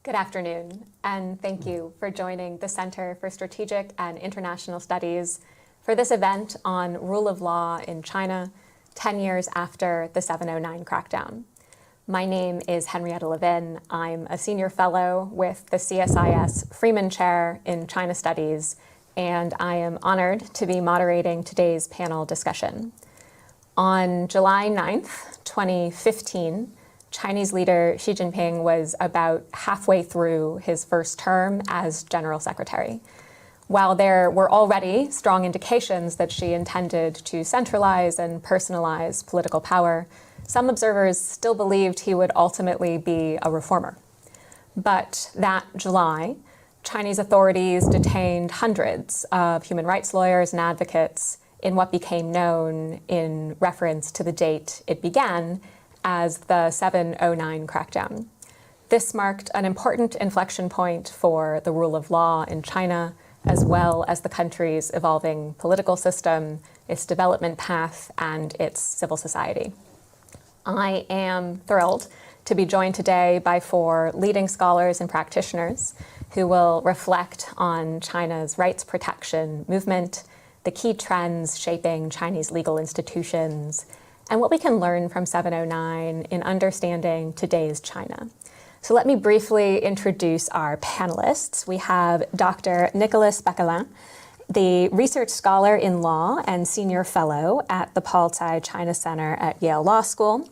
Good afternoon, and thank you for joining the Center for Strategic and International Studies for this event on rule of law in China 10 years after the 709 crackdown. My name is Henrietta Levin. I'm a senior fellow with the CSIS Freeman Chair in China Studies, and I am honored to be moderating today's panel discussion. On July 9th, 2015, Chinese leader Xi Jinping was about halfway through his first term as General Secretary. While there were already strong indications that Xi intended to centralize and personalize political power, some observers still believed he would ultimately be a reformer. But that July, Chinese authorities detained hundreds of human rights lawyers and advocates in what became known in reference to the date it began as the 709 crackdown. This marked an important inflection point for the rule of law in China, as well as the country's evolving political system, its development path, and its civil society. I am thrilled to be joined today by four leading scholars and practitioners who will reflect on China's rights protection movement, the key trends shaping Chinese legal institutions, and what we can learn from 709 in understanding today's China. So let me briefly introduce our panelists. We have Dr. Nicolas Bequelin, the research scholar in law and senior fellow at the Paul Tsai China Center at Yale Law School.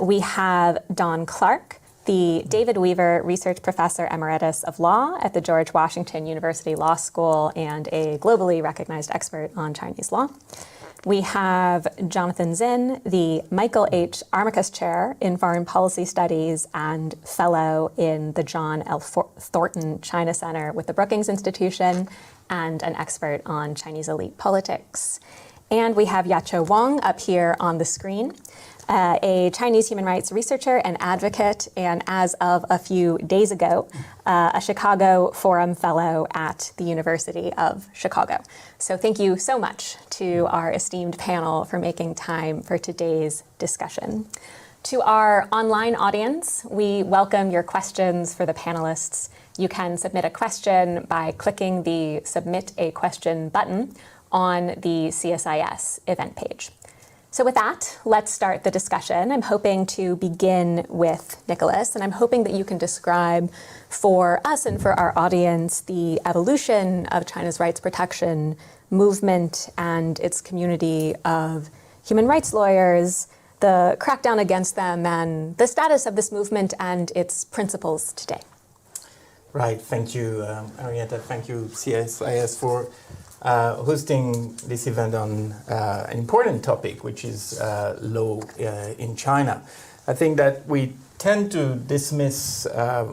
We have Don Clark, the David Weaver Research Professor Emeritus of Law at the George Washington University Law School and a globally recognized expert on Chinese law. We have Jonathan Zinn, the Michael H. Armitage Chair in Foreign Policy Studies and Fellow in the John L. Thornton China Center with the Brookings Institution and an expert on Chinese elite politics. And we have Yaqiu Wang up here on the screen, a Chinese human rights researcher and advocate, and as of a few days ago, a Chicago Forum Fellow at the University of Chicago. So thank you so much to our esteemed panel for making time for today's discussion. To our online audience, we welcome your questions for the panelists. You can submit a question by clicking the Submit a Question button on the CSIS event page. So with that, let's start the discussion. I'm hoping to begin with Nicolas, and I'm hoping that you can describe for us and for our audience the evolution of China's rights protection movement and its community of human rights lawyers, the crackdown against them, and the status of this movement and its principles today. Right, thank you, Henrietta. Thank you, CSIS, for hosting this event on an important topic, which is law in China. I think that we tend to dismiss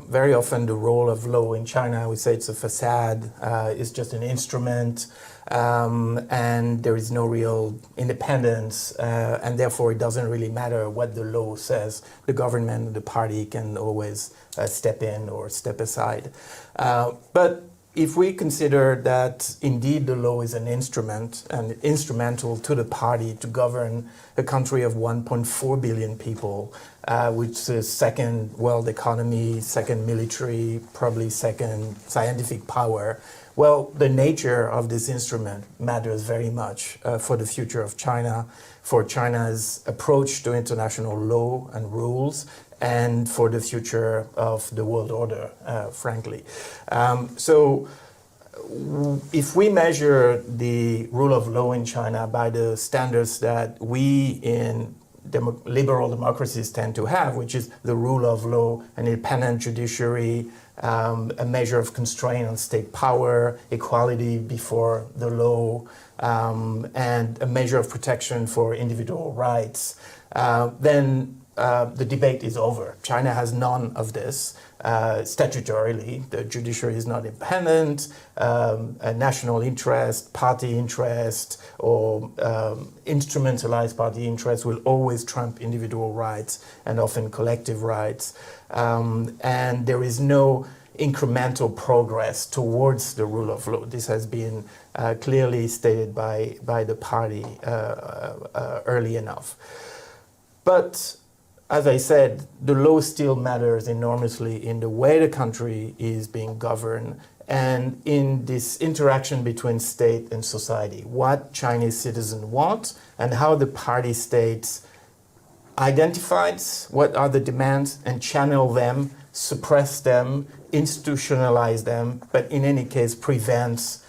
very often the role of law in China. We say it's a facade, it's just an instrument, and there is no real independence, and therefore it doesn't really matter what the law says. The government, the party can always step in or step aside. But if we consider that indeed the law is an instrument and instrumental to the party to govern a country of 1.4 billion people, which is the second world economy, second military, probably second scientific power, well, the nature of this instrument matters very much for the future of China, for China's approach to international law and rules, and for the future of the world order, frankly. So if we measure the rule of law in China by the standards that we in liberal democracies tend to have, which is the rule of law, an independent judiciary, a measure of constraint on state power, equality before the law, and a measure of protection for individual rights, then the debate is over. China has none of this. Statutorily, the judiciary is not independent. A national interest, party interest, or instrumentalized party interest will always trump individual rights and often collective rights. And there is no incremental progress towards the rule of law. This has been clearly stated by the party early enough. But as I said, the law still matters enormously in the way the country is being governed and in this interaction between state and society, what Chinese citizens want and how the party states identifies what are the demands and channel them, suppress them, institutionalize them, but in any case prevents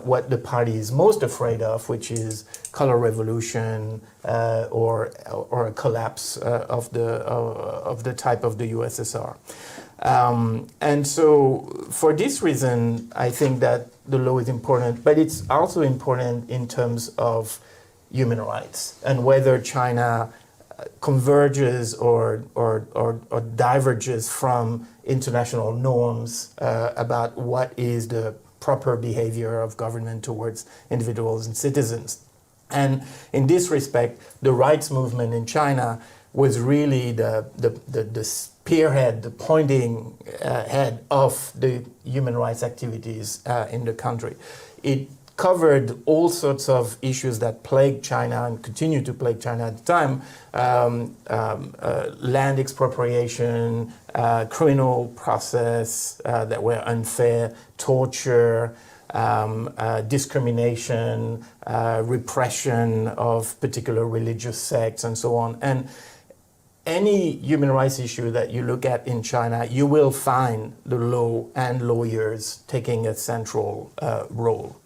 what the party is most afraid of, which is color revolution or a collapse of the type of the USSR. And so for this reason, I think that the law is important, but it's also important in terms of human rights and whether China converges or diverges from international norms about what is the proper behavior of government towards individuals and citizens. And in this respect, the rights movement in China was really the spearhead, the pointing head of the human rights activities in the country. It covered all sorts of issues that plagued China and continue to plague China at the time, land expropriation, criminal process that were unfair, torture, discrimination, repression of particular religious sects, and so on. And any human rights issue that you look at in China, you will find the law and lawyers taking a central role.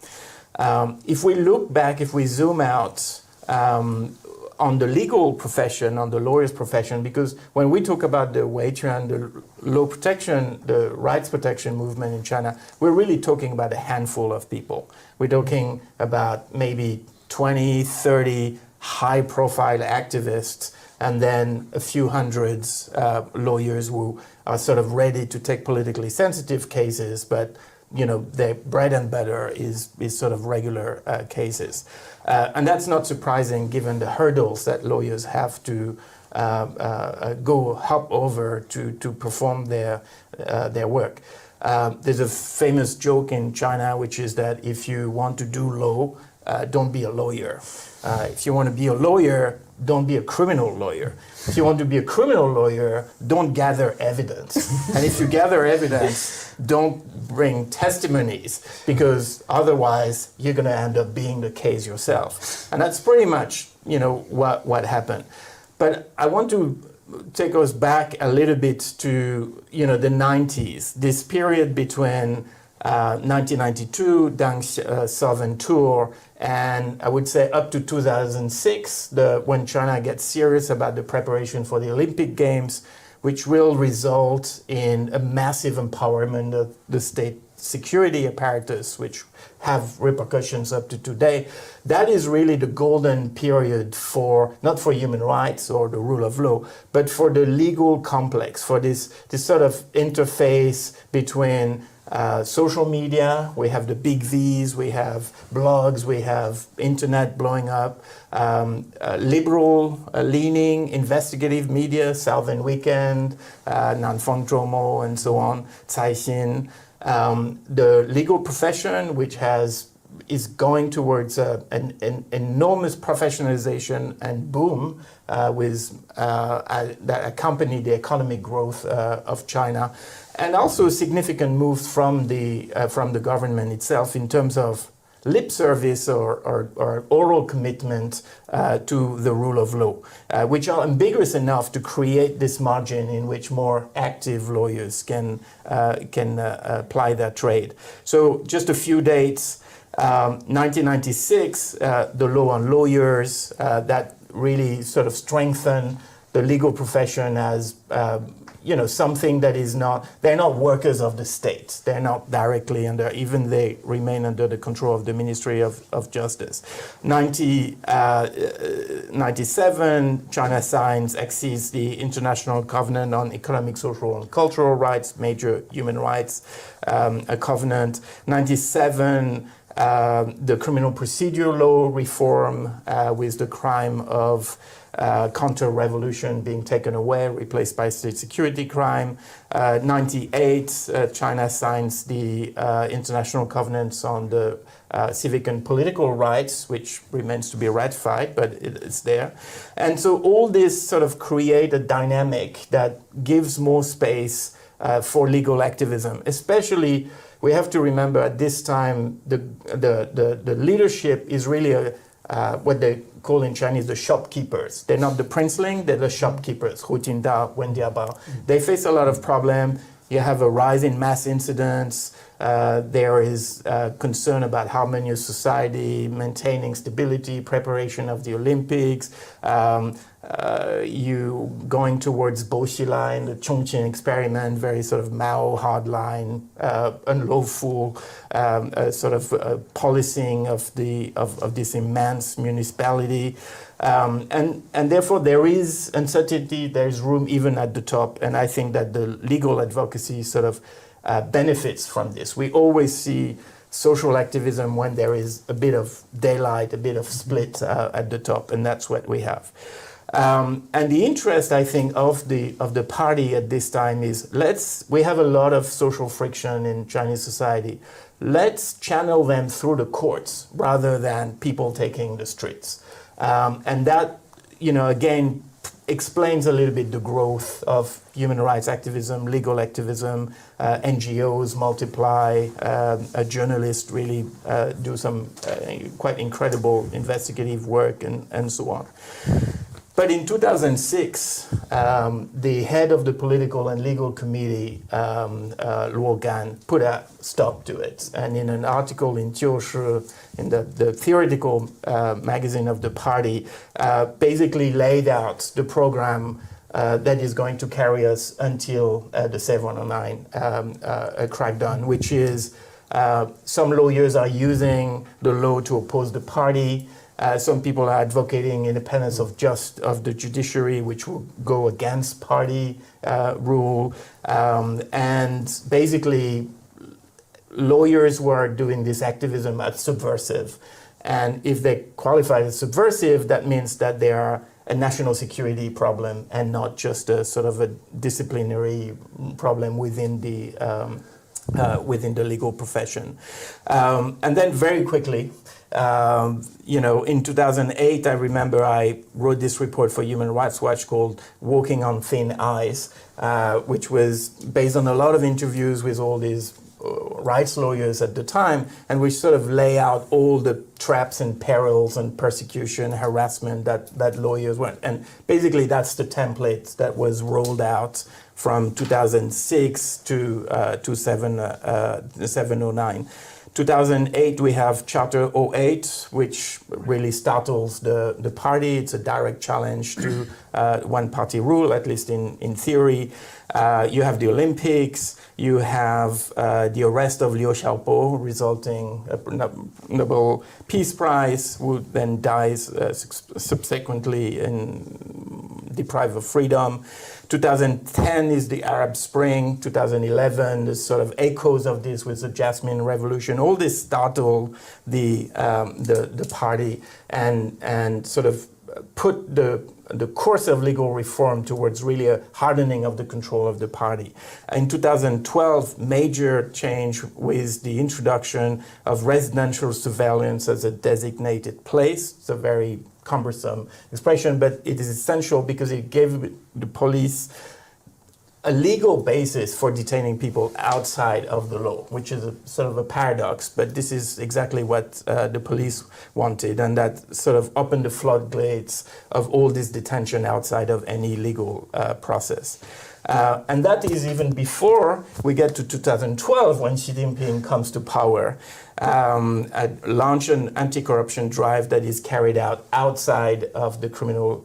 If we look back, if we zoom out on the legal profession, on the lawyer's profession, because when we talk about the Weiquan, the law protection, the rights protection movement in China, we're really talking about a handful of people. We're talking about maybe 20, 30 high-profile activists, and then a few hundreds lawyers who are sort of ready to take politically sensitive cases, but you know, their bread and butter is sort of regular cases. And that's not surprising given the hurdles that lawyers have to hop over to perform their work. There's a famous joke in China, which is that if you want to do law, don't be a lawyer. If you want to be a lawyer, don't be a criminal lawyer. If you want to be a criminal lawyer, don't gather evidence. And if you gather evidence, don't bring testimonies, because otherwise you're going to end up being the case yourself. And that's pretty much, you know, what happened. But I want to take us back a little bit to, you know, the 90s, this period between 1992, Deng's Southern Tour, and I would say up to 2006, when China gets serious about the preparation for the Olympic Games, which will result in a massive empowerment of the state security apparatus, which have repercussions up to today. That is really the golden period for, not for human rights or the rule of law, but for the legal complex, for this sort of interface between social media. We have the big V's, we have blogs, we have internet blowing up, liberal leaning investigative media, Southern Weekend, Nanfeng Zhoumo, and so on, Caixin. The legal profession, which is going towards an enormous professionalization and boom that accompany the economic growth of China, and also significant moves from the government itself in terms of lip service or oral commitment to the rule of law, which are ambiguous enough to create this margin in which more active lawyers can apply their trade. So just a few dates. 1996, the law on lawyers, that really sort of strengthened the legal profession as something that is not, they're not workers of the state. They're not directly under, even they remain under the control of the Ministry of Justice. 1997, China accedes the International Covenant on Economic, Social, and Cultural Rights, major human rights, a covenant. 97, the criminal procedure law reform with the crime of counter-revolution being taken away, replaced by state security crime. 98, China signs the International Covenants on the civic and political rights, which remains to be ratified, but it's there. And so all this sort of create a dynamic that gives more space for legal activism. Especially, we have to remember at this time, the leadership is really what they call in Chinese the shopkeepers. They're not the princeling, they're the shopkeepers, Hu Jintao, Wen Jiabao. They face a lot of problem. You have a rise in mass incidents. There is concern about harmonious society, maintaining stability, preparation of the Olympics, you going towards Boxi line, the Chongqing experiment, very sort of Mao hardline, unlawful sort of policing of this immense municipality. And therefore there is uncertainty, there is room even at the top, and I think that the legal advocacy sort of benefits from this. We always see social activism when there is a bit of daylight, a bit of split at the top, and that's what we have. And the interest, I think, of the party at this time is we have a lot of social friction in Chinese society. Let's channel them through the courts rather than people taking the streets. And that, again, explains a little bit the growth of human rights activism, legal activism, NGOs multiply, journalists really do some quite incredible investigative work and so on. But in 2006, the head of the political and legal committee, Luo Gan, put a stop to it. And in an article in Jiushi, in the theoretical magazine of the party, basically laid out the program that is going to carry us until the 709 crackdown, which is some lawyers are using the law to oppose the party. Some people are advocating independence of the judiciary, which will go against party rule. And basically, lawyers who are doing this activism are subversive. And if they qualify as subversive, that means that they are a national security problem and not just a sort of a disciplinary problem within the legal profession. And then very quickly, in 2008, I remember I wrote this report for Human Rights Watch called Walking on Thin Ice, which was based on a lot of interviews with all these rights lawyers at the time, and we sort of lay out all the traps and perils and persecution, harassment that lawyers went. And basically that's the template that was rolled out from 2006 to 709. 2008, we have Charter 08, which really startles the party. It's a direct challenge to one-party rule, at least in theory. You have the Olympics. You have the arrest of Liu Xiaobo, resulting in a Nobel Peace Prize, who then dies subsequently and deprived of freedom. 2010 is the Arab Spring. 2011, the sort of echoes of this with the Jasmine Revolution. All this startled the party and sort of put the course of legal reform towards really a hardening of the control of the party. In 2012, major change with the introduction of residential surveillance as a designated place. It's a very cumbersome expression, but it is essential because it gave the police a legal basis for detaining people outside of the law, which is a sort of a paradox, but this is exactly what the police wanted, and that sort of opened the floodgates of all this detention outside of any legal process. And that is even before we get to 2012, when Xi Jinping comes to power, launch an anti-corruption drive that is carried out outside of the criminal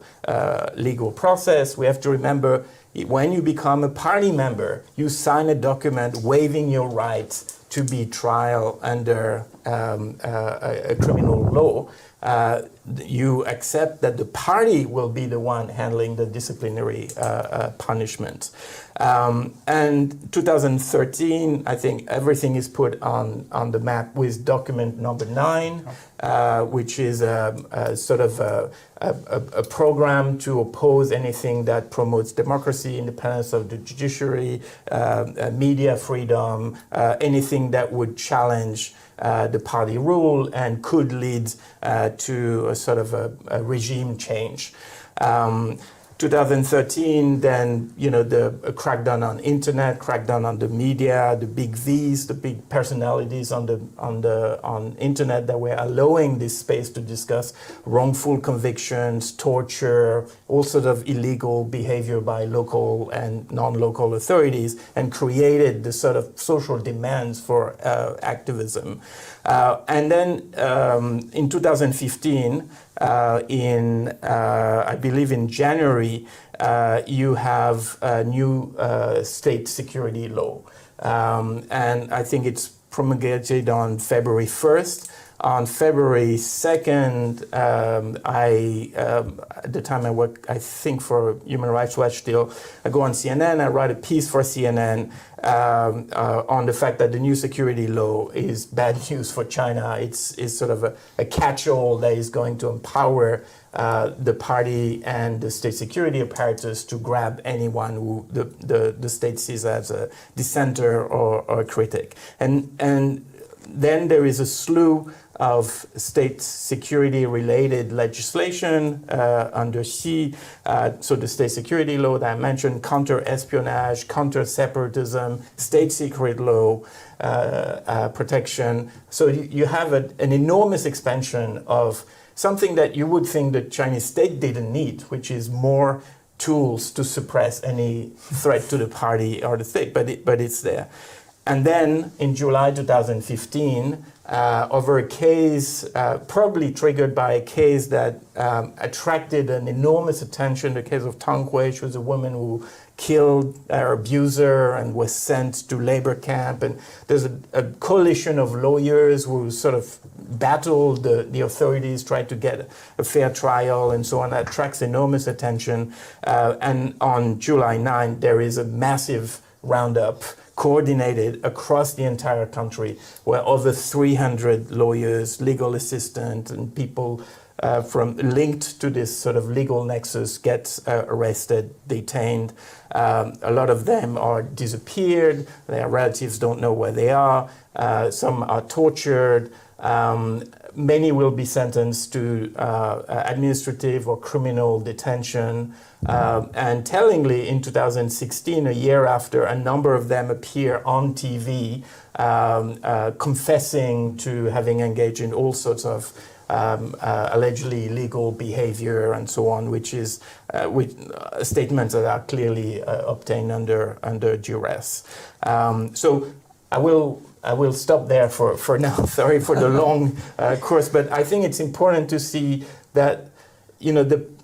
legal process. We have to remember, when you become a party member, you sign a document waiving your right to be tried under a criminal law. you accept that the party will be the one handling the disciplinary punishment. And 2013, I think everything is put on the map with document number 9, which is a sort of a program to oppose anything that promotes democracy, independence of the judiciary, media freedom, anything that would challenge the party rule and could lead to a sort of a regime change. 2013, then, the crackdown on internet, crackdown on the media, the big Vs, the big personalities on internet that were allowing this space to discuss wrongful convictions, torture, all sorts of illegal behavior by local and non-local authorities, and created the sort of social demands for activism. And then in 2015, I believe in January, you have a new state security law. And I think it's promulgated on February 1st. On February 2nd, at the time I work, I think for Human Rights Watch still, I go on CNN, I write a piece for CNN on the fact that the new security law is bad news for China. It's sort of a catch-all that is going to empower the party and the state security apparatus to grab anyone who the state sees as a dissenter or a critic. And then there is a slew of state security-related legislation under Xi. So the state security law that I mentioned, counter-espionage, counter-separatism, state secret law protection. So you have an enormous expansion of something that you would think the Chinese state didn't need, which is more tools to suppress any threat to the party or the state, but it's there. And then in July 2015, over a case, probably triggered by a case that attracted an enormous attention, the case of Tang Hui. She was a woman who killed her abuser and was sent to labor camp. And there's a coalition of lawyers who sort of battled the authorities, tried to get a fair trial and so on. That attracts enormous attention. And on July 9, there is a massive roundup coordinated across the entire country, where over 300 lawyers, legal assistants, and people linked to this sort of legal nexus get arrested, detained. A lot of them are disappeared. Their relatives don't know where they are. Some are tortured. Many will be sentenced to administrative or criminal detention. And tellingly, in 2016, a year after, a number of them appear on TV confessing to having engaged in all sorts of allegedly illegal behavior and so on, which is statements that are clearly obtained under duress. So I will stop there for now. Sorry for the long course, but I think it's important to see that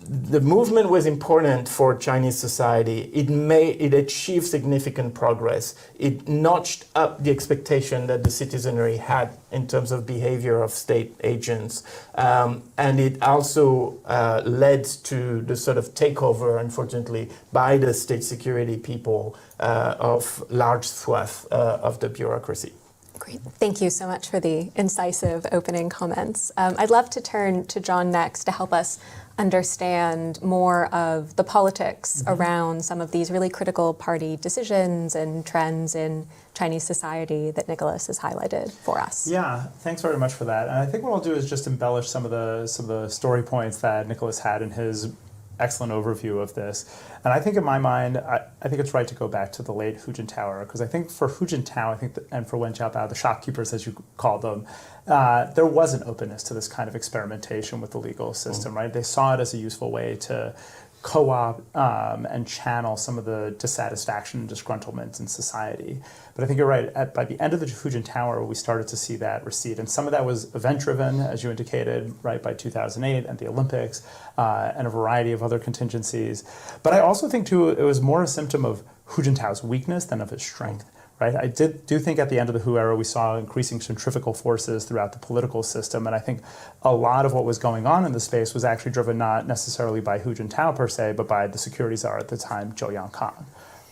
the movement was important for Chinese society. It achieved significant progress. It notched up the expectation that the citizenry had in terms of behavior of state agents. And it also led to the sort of takeover, unfortunately, by the state security people of large swath of the bureaucracy. Great. Thank you so much for the incisive opening comments. I'd love to turn to John next to help us understand more of the politics around some of these really critical party decisions and trends in Chinese society that Nicholas has highlighted for us. Yeah, thanks very much for that. And I think what I'll do is just embellish some of the story points that Nicholas had in his excellent overview of this. And I think in my mind, I think it's right to go back to the late Hu Jintao, because I think for Hu Jintao, and for Wen Jiabao, the shopkeepers, as you called them, there was an openness to this kind of experimentation with the legal system, right? They saw it as a useful way to co-opt and channel some of the dissatisfaction and disgruntlement in society. But I think you're right. By the end of the Hu Jintao, we started to see that recede. And some of that was event-driven, as you indicated, right, by 2008 and the Olympics and a variety of other contingencies. But I also think, too, it was more a symptom of Hu Jintao's weakness than of his strength. right? I do think at the end of the Hu era, we saw increasing centrifugal forces throughout the political system. And I think a lot of what was going on in the space was actually driven not necessarily by Hu Jintao per se, but by the security czar at the time, Zhou Yangkang,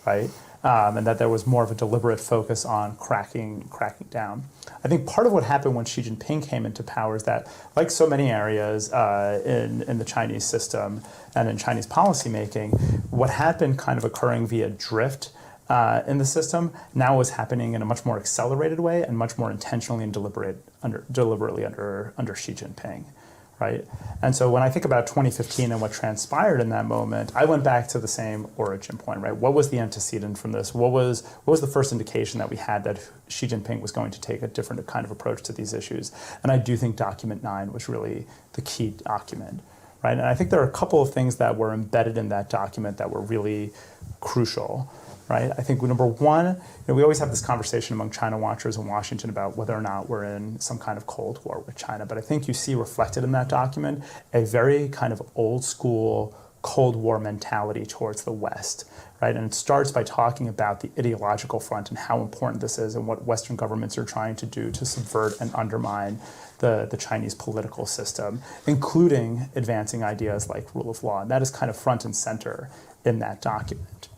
right? And that there was more of a deliberate focus on cracking down. I think part of what happened when Xi Jinping came into power is that, like so many areas in the Chinese system and in Chinese policymaking, what had been kind of occurring via drift in the system now was happening in a much more accelerated way and much more intentionally and deliberately under Xi Jinping. Right? And so when I think about 2015 and what transpired in that moment, I went back to the same origin point, right? What was the antecedent from this? What was the first indication that we had that Xi Jinping was going to take a different kind of approach to these issues? And I do think document 9 was really the key document, right? And I think there are a couple of things that were embedded in that document that were really crucial. Right? I think number one, we always have this conversation among China watchers in Washington about whether or not we're in some kind of Cold War with China. But I think you see reflected in that document a very kind of old school Cold War mentality towards the West. Right? And it starts by talking about the ideological front and how important this is and what Western governments are trying to do to subvert and undermine the Chinese political system, including advancing ideas like rule of law. And that is kind of front and center in that document.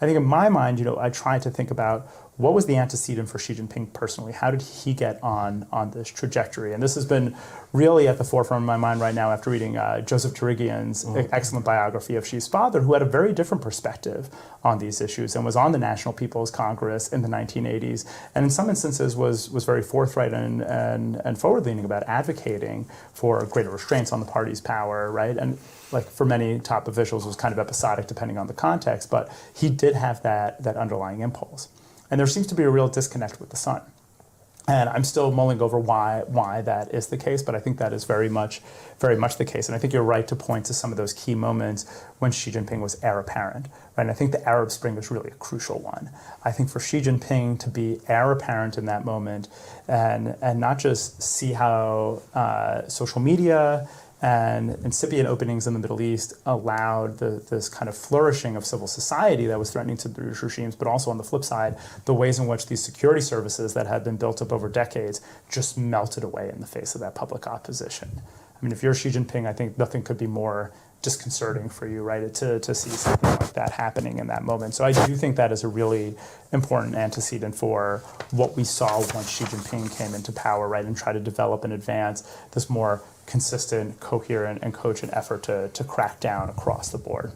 I think in my mind, I try to think about what was the antecedent for Xi Jinping personally? How did he get on this trajectory? And this has been really at the forefront of my mind right now after reading Joseph Torigian's excellent biography of Xi's father, who had a very different perspective on these issues and was on the National People's Congress in the 1980s, and in some instances was very forthright and forward-leaning about advocating for greater restraints on the party's power, right? And like for many top officials, was kind of episodic depending on the context, but he did have that underlying impulse. And there seems to be a real disconnect with the son. And I'm still mulling over why that is the case, but I think that is very much the case. And I think you're right to point to some of those key moments when Xi Jinping was heir apparent. Right? And I think the Arab Spring was really a crucial one. I think for Xi Jinping to be heir apparent in that moment and not just see how social media and incipient openings in the Middle East allowed this kind of flourishing of civil society that was threatening to the regimes, but also on the flip side, the ways in which these security services that had been built up over decades just melted away in the face of that public opposition. I mean, if you're Xi Jinping, I think nothing could be more disconcerting for you, right, to see something like that happening in that moment. So I do think that is a really important antecedent for what we saw once Xi Jinping came into power, right, and try to develop and advance this more consistent, coherent, and cogent effort to crack down across the board.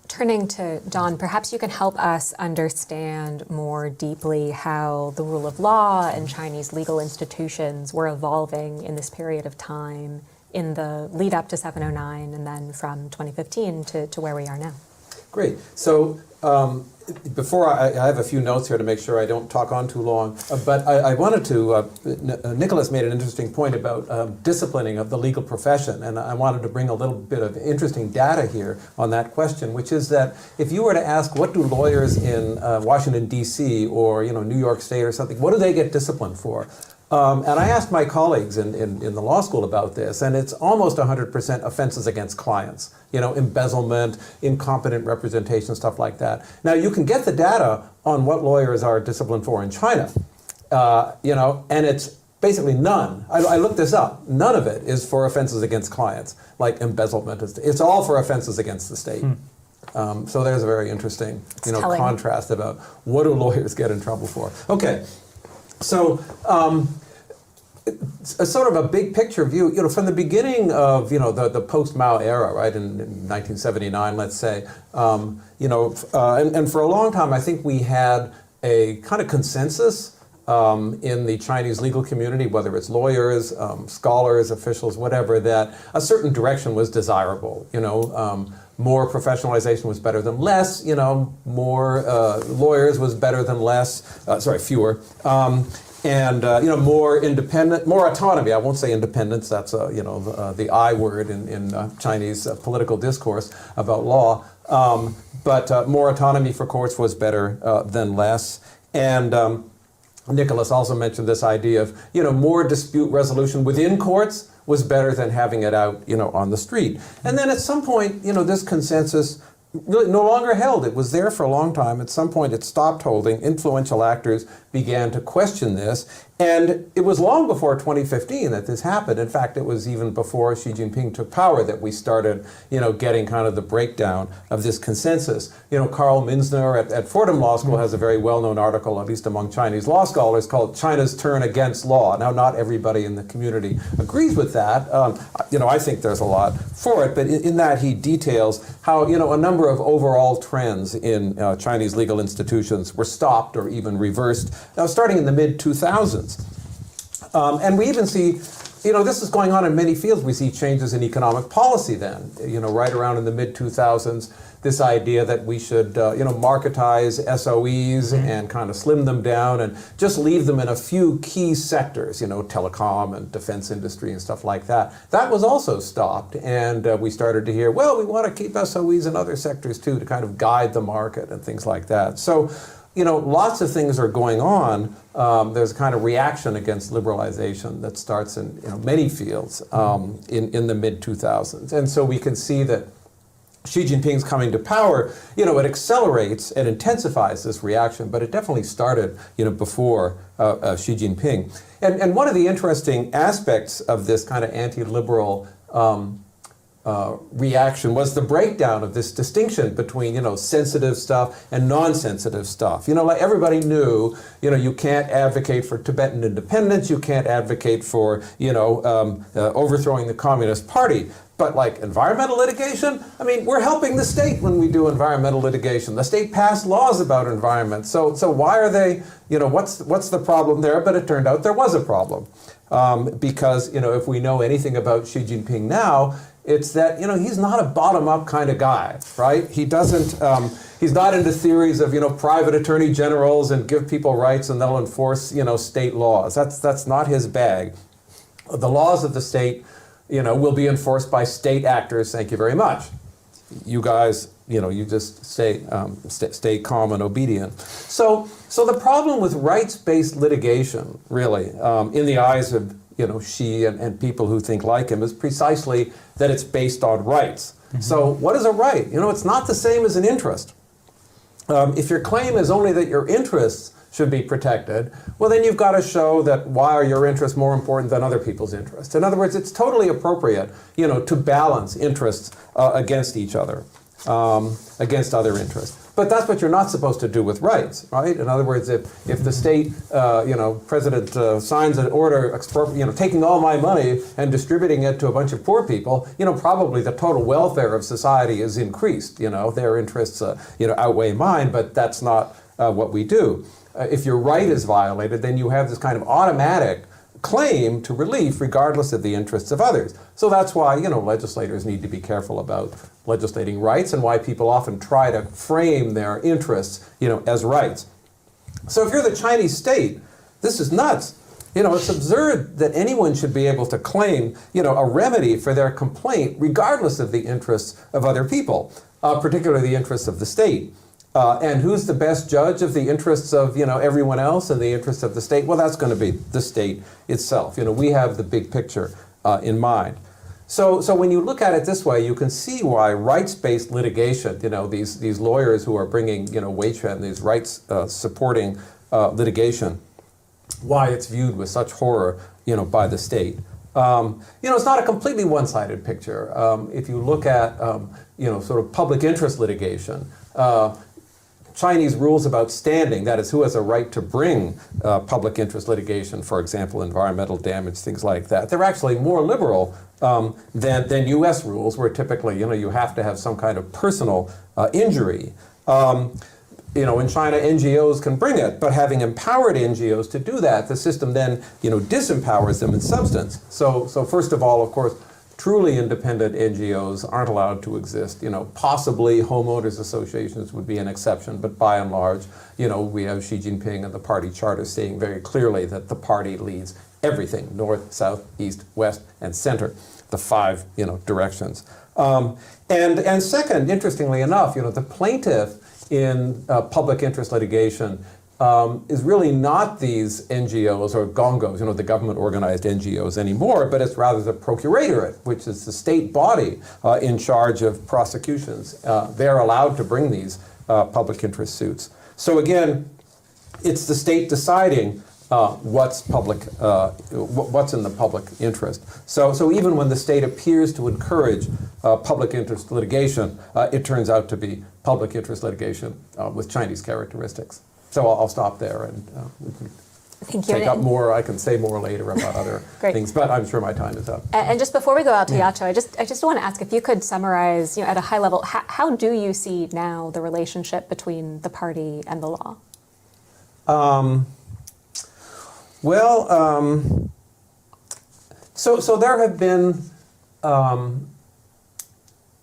Turning to John, perhaps you can help us understand more deeply how the rule of law and Chinese legal institutions were evolving in this period of time in the lead up to 709 and then from 2015 to where we are now. Great. So before I have a few notes here to make sure I don't talk on too long, but I wanted to, Nicholas made an interesting point about disciplining of the legal profession, and I wanted to bring a little bit of interesting data here on that question, which is that if you were to ask what do lawyers in Washington, D.C. or New York State or something, what do they get disciplined for? And I asked my colleagues in the law school about this, and it's almost 100% offenses against clients. Embezzlement, incompetent representation, stuff like that. Now, you can get the data on what lawyers are disciplined for in China, and it's basically none. I looked this up. None of it is for offenses against clients, like embezzlement. It's all for offenses against the state. So there's a very interesting, contrast about what do lawyers get in trouble for. Okay, so a sort of a big picture view, from the beginning of, the post-Mao era, right, in 1979, let's say, and for a long time, I think we had a kind of consensus in the Chinese legal community, whether it's lawyers, scholars, officials, whatever, that a certain direction was desirable, more professionalization was better than less, more lawyers was better than less, fewer. And more independent, more autonomy. I won't say independence. That's the I word in Chinese political discourse about law. But more autonomy for courts was better than less. And Nicholas also mentioned this idea of more dispute resolution within courts was better than having it out on the street. And then at some point this consensus really no longer held. It was there for a long time. At some point it stopped holding. Influential actors began to question this. And it was long before 2015 that this happened. In fact, it was even before Xi Jinping took power that we started, getting kind of the breakdown of this consensus. Carl Minzner at Fordham Law School has a very well-known article, at least among Chinese law scholars, called China's Turn Against Law. Now, not everybody in the community agrees with that. I think there's a lot for it, but in that he details how, a number of overall trends in Chinese legal institutions were stopped or even reversed, starting in the mid-2000s. And we even see, this is going on in many fields. We see changes in economic policy then, right around in the mid-2000s, this idea that we should, marketize SOEs and kind of slim them down and just leave them in a few key sectors, telecom and defense industry and stuff like that. That was also stopped, and we started to hear, well, we want to keep SOEs in other sectors too to kind of guide the market and things like that. So, lots of things are going on. There's a kind of reaction against liberalization that starts in many fields in the mid-2000s. And so we can see that Xi Jinping's coming to power, it accelerates and intensifies this reaction, but it definitely started, before Xi Jinping. And one of the interesting aspects of this kind of anti-liberal reaction was the breakdown of this distinction between, sensitive stuff and non-sensitive stuff. Like everybody knew, you can't advocate for Tibetan independence, you can't advocate for, overthrowing the Communist Party. But like environmental litigation, we're helping the state when we do environmental litigation. The state passed laws about environment. So why are they, what's the problem there? But it turned out there was a problem. Because, if we know anything about Xi Jinping now, it's that, he's not a bottom-up kind of guy, right? He doesn't, he's not into theories of, private attorney generals and give people rights and they'll enforce, state laws. That's not his bag. The laws of the state, will be enforced by state actors. Thank you very much. You guys, you just stay calm and obedient. So the problem with rights-based litigation, really, in the eyes of Xi and people who think like him, is precisely that it's based on rights. Mm-hmm. So what is a right? It's not the same as an interest. If your claim is only that your interests should be protected, well then you've got to show that why are your interests more important than other people's interests. In other words, it's totally appropriate, to balance interests against each other, against other interests. But that's what you're not supposed to do with rights, right? In other words, if the state, president signs an order, taking all my money and distributing it to a bunch of poor people, probably the total welfare of society is increased. Their interests, outweigh mine, but that's not what we do. If your right is violated, then you have this kind of automatic claim to relief regardless of the interests of others. So that's why, legislators need to be careful about legislating rights and why people often try to frame their interests, as rights. So if you're the Chinese state, this is nuts. It's absurd that anyone should be able to claim, a remedy for their complaint regardless of the interests of other people, particularly the interests of the state. And who's the best judge of the interests of, everyone else and the interests of the state? Well, that's going to be the state itself. We have the big picture in mind. So when you look at it this way, you can see why rights-based litigation, these lawyers who are bringing, Weiquan, these rights supporting litigation, why it's viewed with such horror, by the state. It's not a completely one-sided picture. If you look at, sort of public interest litigation, Chinese rules about standing, that is, who has a right to bring public interest litigation, for example, environmental damage, things like that, they're actually more liberal than U.S. rules, where typically, you have to have some kind of personal injury. In China, NGOs can bring it, but having empowered NGOs to do that, the system then, disempowers them in substance. So first of all, of course, truly independent NGOs aren't allowed to exist. Possibly homeowners associations would be an exception, but by and large, we have Xi Jinping and the party charter saying very clearly that the party leads everything, north, south, east, west, and center, the five, directions. And second, interestingly enough, the plaintiff in public interest litigation is really not these NGOs or gongos, the government-organized NGOs anymore, but it's rather the procuratorate, which is the state body in charge of prosecutions. They're allowed to bring these public interest suits. So again, it's the state deciding what's in the public interest. So even when the state appears to encourage public interest litigation, it turns out to be public interest litigation with Chinese characteristics. So I'll stop there, and we can Thank you. take up more. I can say more later about other things, but I'm sure my time is up. And just before we go out to Yacho, I just want to ask if you could summarize, at a high level, how do you see now the relationship between the party and the law? So there have been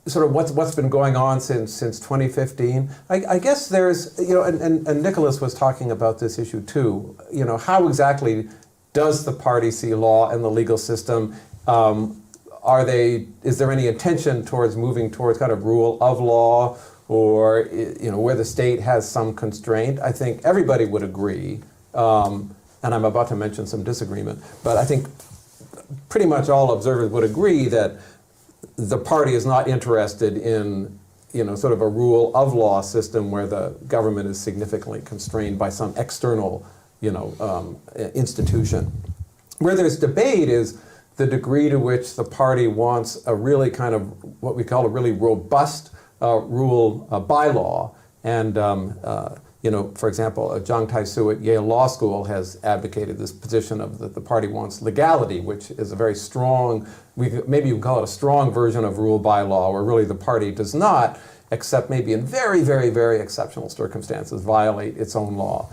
sort of what's been going on since 2015. I guess there's, and Nicholas was talking about this issue too. How exactly does the party see law and the legal system? Is there any intention towards moving towards kind of rule of law, or where the state has some constraint? I think everybody would agree, and I'm about to mention some disagreement, but I think pretty much all observers would agree that the party is not interested in, sort of a rule of law system where the government is significantly constrained by some external, institution. Where there's debate is the degree to which the party wants a really kind of what we call a really robust rule bylaw. And, for example, Zhang Tai-su at Yale Law School has advocated this position of that the party wants legality, which is a very strong, maybe you can call it a strong version of rule by law, where really the party does not, except maybe in very, very, very exceptional circumstances, violate its own law.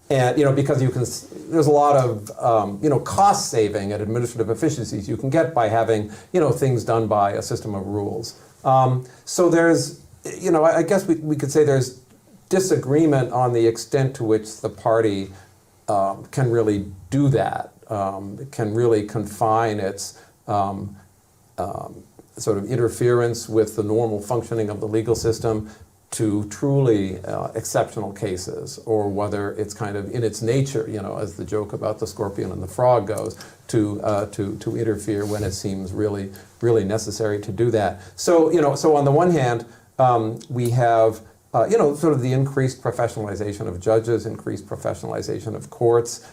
And because there's a lot of cost saving and administrative efficiencies you can get by having things done by a system of rules. So there's I guess we could say there's disagreement on the extent to which the party can really do that, can really confine its sort of interference with the normal functioning of the legal system to truly exceptional cases, or whether it's kind of in its nature, as the joke about the scorpion and the frog goes, to interfere when it seems really, really necessary to do that. So, so on the one hand, we have sort of the increased professionalization of judges, increased professionalization of courts,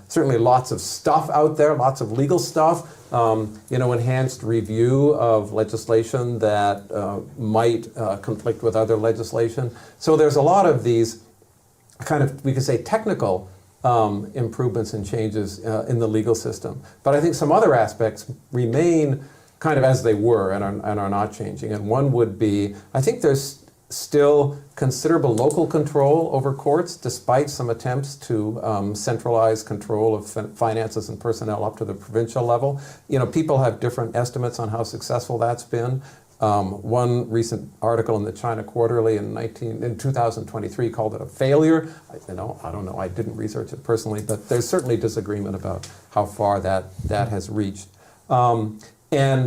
certainly lots of stuff out there, lots of legal stuff, enhanced review of legislation that might conflict with other legislation. So there's a lot of these kind of, we could say, technical improvements and changes in the legal system. But I think some other aspects remain kind of as they were and are not changing. And one would be, I think there's still considerable local control over courts, despite some attempts to centralize control of finances and personnel up to the provincial level. People have different estimates on how successful that's been. One recent article in the China Quarterly in 2023 called it a failure. I don't know, I didn't research it personally, but there's certainly disagreement about how far that has reached. And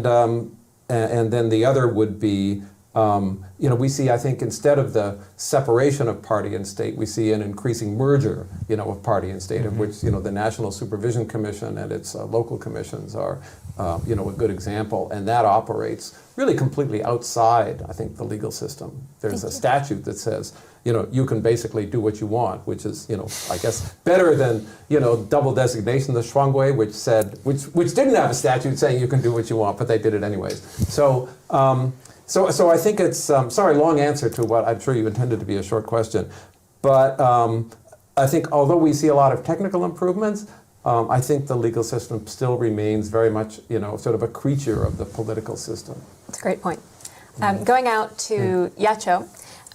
then the other would be, we see, I think, instead of the separation of party and state, we see an increasing merger, of party and state, of which, the National Supervision Commission and its local commissions are, a good example. And that operates really completely outside, I think, the legal system. There's a statute that says, you can basically do what you want, which is, I guess, better than, double designation, the Shuangwei, which didn't have a statute saying you can do what you want, but they did it anyways. So I think it's, sorry, long answer to what I'm sure you intended to be a short question. But I think although we see a lot of technical improvements, I think the legal system still remains very much, sort of a creature of the political system. That's a great point. Going out to Yacho,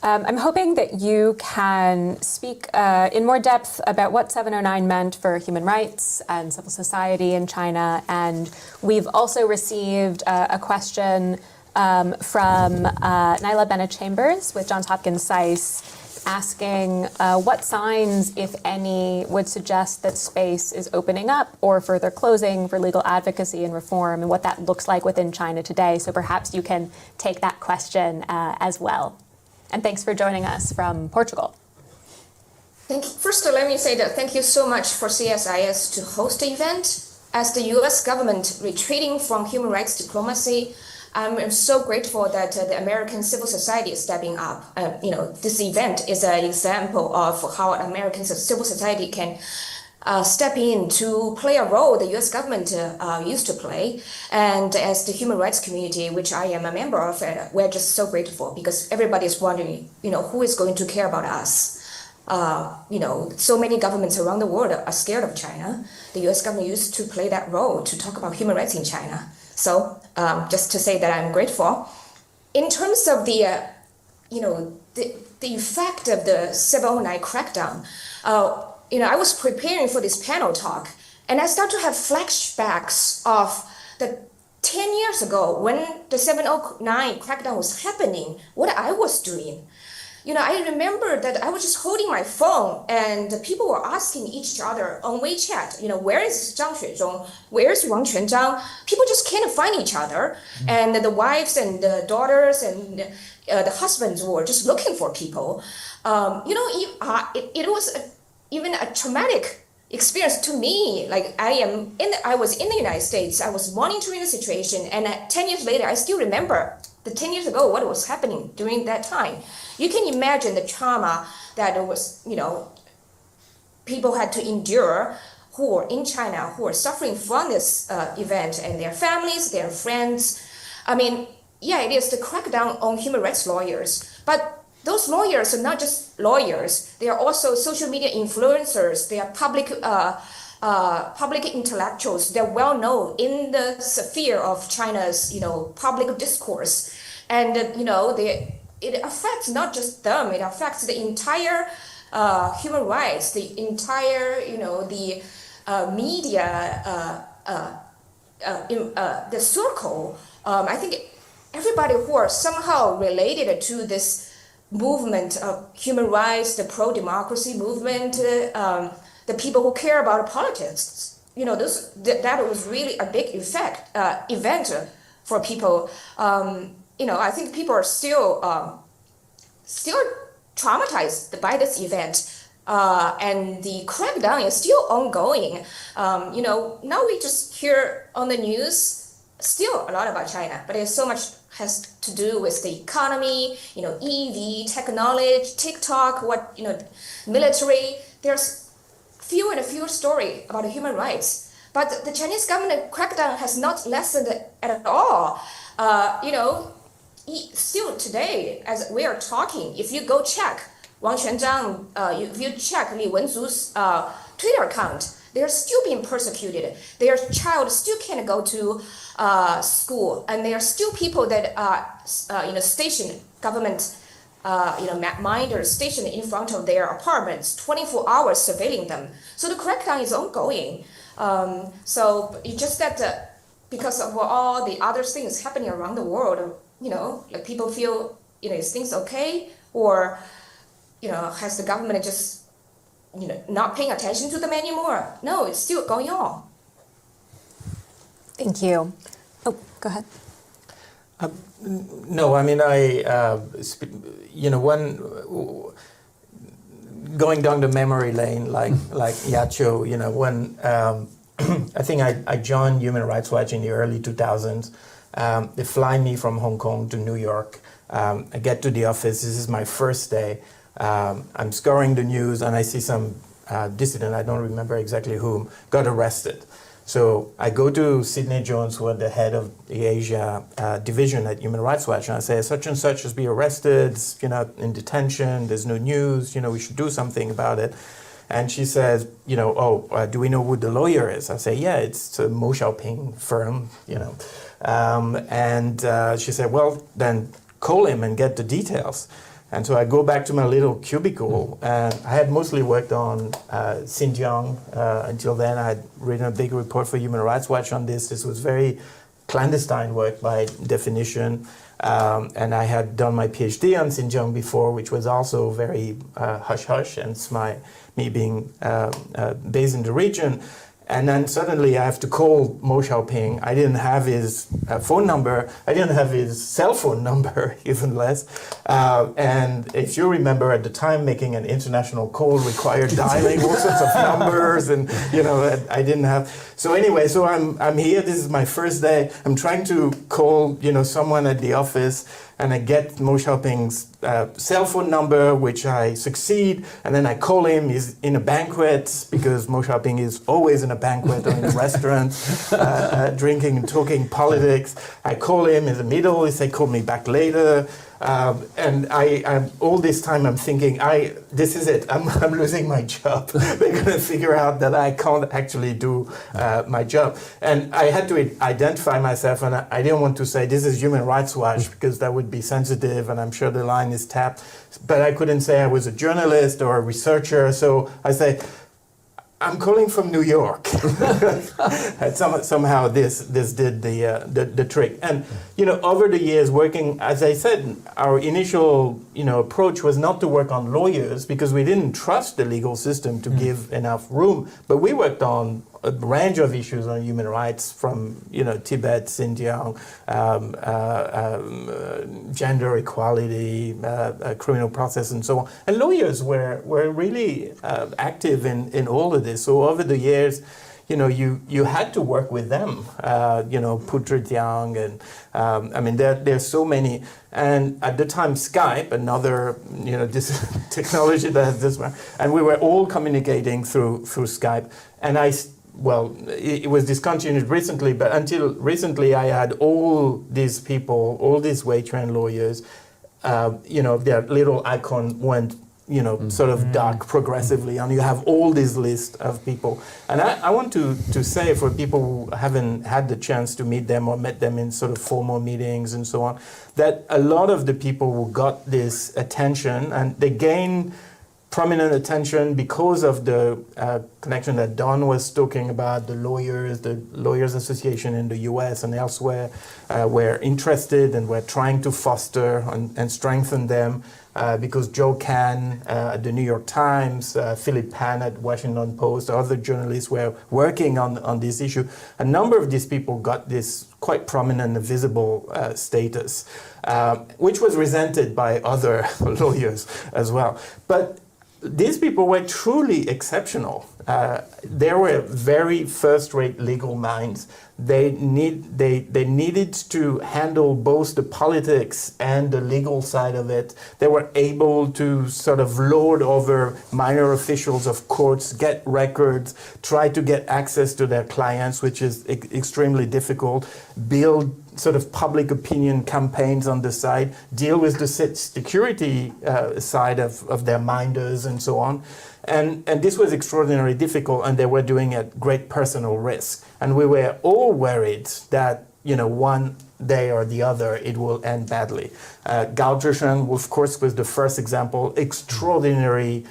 I'm hoping that you can speak in more depth about what 709 meant for human rights and civil society in China. And we've also received a question from Nyla Bennett-Chambers with Johns Hopkins SAIS, asking what signs, if any, would suggest that space is opening up or further closing for legal advocacy and reform, and what that looks like within China today. So perhaps you can take that question as well. And thanks for joining us from Portugal. First, let me say that thank you so much for CSIS to host the event. As the U.S. government retreating from human rights diplomacy, I'm so grateful that the American civil society is stepping up. This event is an example of how American civil society can step in to play a role the U.S. government used to play. And as the human rights community, which I am a member of, we're just so grateful because everybody is wondering, who is going to care about us? So many governments around the world are scared of China. The U.S. government used to play that role to talk about human rights in China. So just to say that I'm grateful. In terms of the effect of the 709 crackdown, I was preparing for this panel talk, and I started to have flashbacks of the 10 years ago when the 709 crackdown was happening, what I was doing. I remember that I was just holding my phone and people were asking each other on WeChat, where is Zhang Xuezhong? Where's Wang Quanzhang? People just can't find each other. And the wives and the daughters and the husbands were just looking for people. It was even a traumatic experience to me. Like I was in the United States, I was monitoring the situation, and 10 years later, I still remember the 10 years ago what was happening during that time. You can imagine the trauma that was, people had to endure who were in China, who were suffering from this event, and their families, their friends. I mean, yeah, it is the crackdown on human rights lawyers, but those lawyers are not just lawyers. They are also social media influencers. They are public intellectuals. They're well known in the sphere of China's, public discourse. And, it affects not just them, it affects the entire human rights, the entire, the media, the circle. I think everybody who are somehow related to this movement of human rights, the pro-democracy movement, the people who care about politics, that was really a big event for people. I think people are still traumatized by this event, and the crackdown is still ongoing. Now we just hear on the news still a lot about China, but it's so much has to do with the economy, EV, technology, TikTok, military. There's fewer and fewer stories about human rights, but the Chinese government crackdown has not lessened at all. Still today, as we are talking, if you go check Wang Quanzhang, if you check Li Wenzu's Twitter account, they are still being persecuted. Their child still can't go to school, and there are still people that are, stationed, government, minders stationed in front of their apartments, 24 hours surveilling them. So the crackdown is ongoing. So it's just that because of all the other things happening around the world, people feel, is things okay? Or, has the government just, not paying attention to them anymore? No, it's still going on. Thank you. Oh, go ahead. No, I mean, going down the memory lane, like Yacho, when I think I joined Human Rights Watch in the early 2000s. They fly me from Hong Kong to New York. I get to the office. This is my first day. I'm scouring the news, and I see some dissident, I don't remember exactly whom, got arrested. So I go to Sidney Jones, who was the head of the Asia division at Human Rights Watch, and I say, such and such has been arrested, in detention, there's no news, we should do something about it. And she says, do we know who the lawyer is? I say, yeah, it's a Mo Xiaoping firm, And she said, well, then call him and get the details. And so I go back to my little cubicle, and I had mostly worked on Xinjiang. Until then, I had written a big report for Human Rights Watch on this. This was very clandestine work by definition. And I had done my PhD on Xinjiang before, which was also very hush-hush, and me being based in the region. And then suddenly I have to call Mo Xiaoping. I didn't have his phone number. I didn't have his cell phone number, even less. And if you remember at the time, making an international call required dialing all sorts of numbers, and I didn't have. So anyway, so I'm here. This is my first day. I'm trying to call someone at the office, and I get Mo Xiaoping's cell phone number, which I succeed, and then I call him. He's in a banquet, because Mo Xiaoping is always in a banquet or in a restaurant, drinking and talking politics. I call him in the middle. He said, call me back later. And I'm all this time I'm thinking, this is it. I'm losing my job. They're going to figure out that I can't actually do my job. And I had to identify myself, and I didn't want to say this is Human Rights Watch, because that would be sensitive, and I'm sure the line is tapped. But I couldn't say I was a journalist or a researcher, so I say, I'm calling from New York. And somehow this did the trick. And over the years working, as I said, our initial approach was not to work on lawyers, because we didn't trust the legal system to give enough room. But we worked on a range of issues on human rights, from Tibet, Xinjiang, gender equality, criminal process, and so on. And lawyers were really active in all of this. So over the years, you had to work with them. Putra Tiang, and there's so many. And at the time, Skype, another this technology that has this one, and we were all communicating through Skype. And it was discontinued recently, but until recently, I had all these people, all these Weiquan lawyers, their little icon went, sort of dark progressively, and you have all this list of people. And I want to say, for people who haven't had the chance to meet them or met them in sort of formal meetings and so on, that a lot of the people who got this attention, and they gained prominent attention because of the connection that Don was talking about. The Lawyers Association in the US and elsewhere were interested and were trying to foster and strengthen them, because Joe Kahn at the New York Times, Philip Pan at Washington Post, other journalists were working on this issue. A number of these people got this quite prominent and visible status, which was resented by other lawyers as well. But these people were truly exceptional. They were very first-rate legal minds. They needed to handle both the politics and the legal side of it. They were able to sort of lord over minor officials of courts, get records, try to get access to their clients, which is extremely difficult, build sort of public opinion campaigns on the side, deal with the security side of their minders and so on. And this was extraordinarily difficult, and they were doing it at great personal risk. And we were all worried that, one day or the other, it will end badly. Gao Zhishen, of course, was the first example. Extraordinary,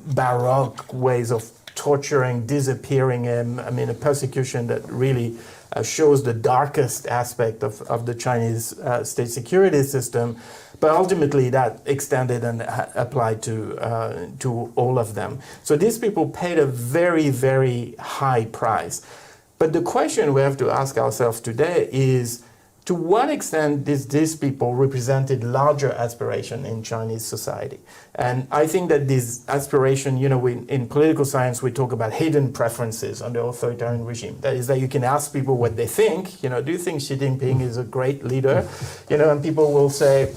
baroque ways of torturing, disappearing him. A persecution that really shows the darkest aspect of the Chinese state security system. But ultimately, that extended and applied to all of them. So these people paid a very, very high price. But the question we have to ask ourselves today is, to what extent did these people represented larger aspiration in Chinese society? And I think that this aspiration, in political science, we talk about hidden preferences under authoritarian regime. That is that you can ask people what they think. Do you think Xi Jinping is a great leader? And people will say,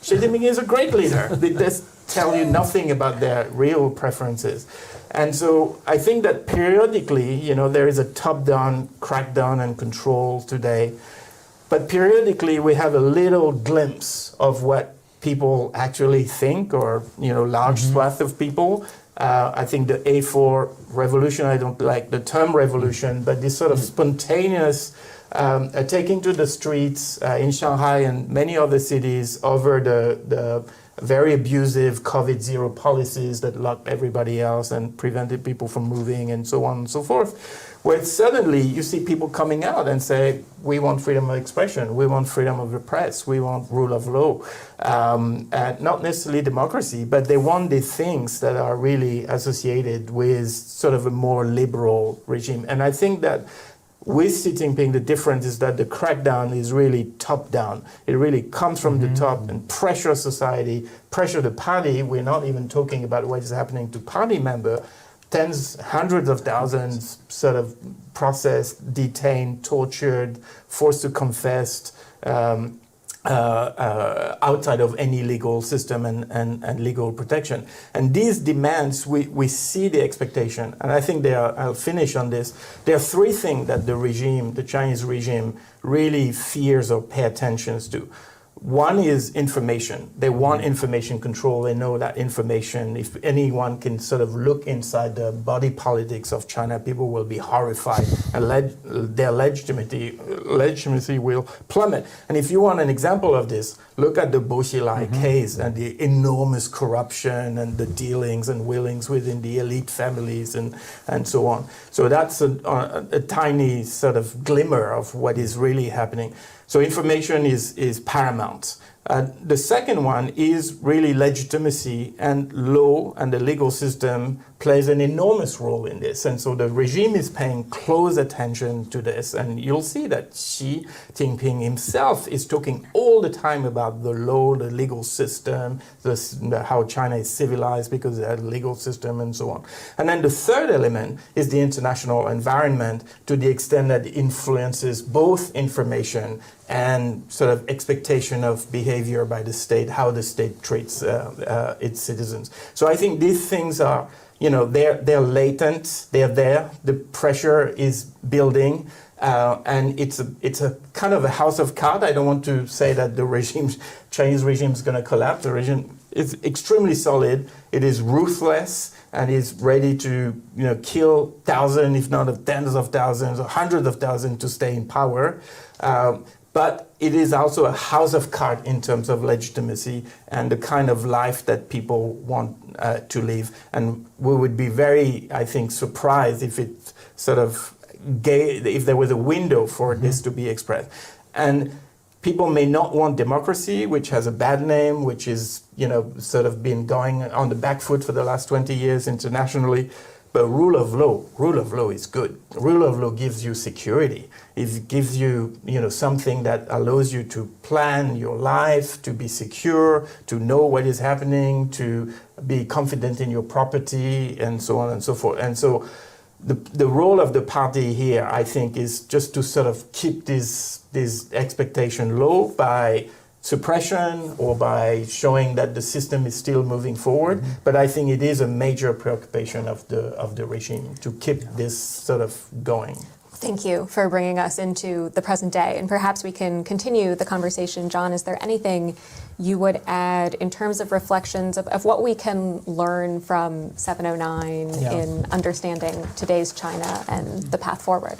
Xi Jinping is a great leader. They just tell you nothing about their real preferences. And so I think that periodically, there is a top-down crackdown and control today. But periodically, we have a little glimpse of what people actually think, or large swath of people. I think the A4 revolution, I don't like the term revolution, but this sort of spontaneous taking to the streets in Shanghai and many other cities over the very abusive COVID zero policies that locked everybody else and prevented people from moving and so on and so forth. Where suddenly you see people coming out and say, we want freedom of expression, we want freedom of the press, we want rule of law. And not necessarily democracy, but they want the things that are really associated with sort of a more liberal regime. And I think that with Xi Jinping, the difference is that the crackdown is really top-down. It really comes from the top and pressure society, pressure the party. We're not even talking about what is happening to party members. Tens, hundreds of thousands sort of processed, detained, tortured, forced to confess outside of any legal system and legal protection. And these demands, we see the expectation, and I think I'll finish on this. There are three things that the Chinese regime really fears or pay attention to. One is information. They want information control. They know that information, if anyone can sort of look inside the body politics of China, people will be horrified and their legitimacy will plummet. And if you want an example of this, look at the Bo Xilai case and the enormous corruption and the dealings and willings within the elite families and so on. So that's a tiny sort of glimmer of what is really happening. So information is paramount. The second one is really legitimacy, and law and the legal system plays an enormous role in this. And so the regime is paying close attention to this. And you'll see that Xi Jinping himself is talking all the time about the law, the legal system, how China is civilized because it has a legal system and so on. And then the third element is the international environment, to the extent that it influences both information and sort of expectation of behavior by the state, how the state treats its citizens. So I think these things are, they're latent, they're there, the pressure is building, and it's a kind of a house of cards. I don't want to say that the Chinese regime is going to collapse. The regime is extremely solid, it is ruthless, and is ready to kill thousands, if not tens of thousands or hundreds of thousands to stay in power. But it is also a house of cards in terms of legitimacy and the kind of life that people want to live. And we would be very, I think, surprised if it sort of if there was a window for this to be expressed. And people may not want democracy, which has a bad name, which is, sort of been going on the back foot for the last 20 years internationally. But rule of law is good. Rule of law gives you security. It gives you, something that allows you to plan your life, to be secure, to know what is happening, to be confident in your property, and so on and so forth. And so the role of the party here, I think, is just to sort of keep this expectation low by suppression or by showing that the system is still moving forward. But I think it is a major preoccupation of the regime to keep this sort of going. Thank you for bringing us into the present day. And perhaps we can continue the conversation. John, is there anything you would add in terms of reflections of what we can learn from 709 in understanding today's China and the path forward?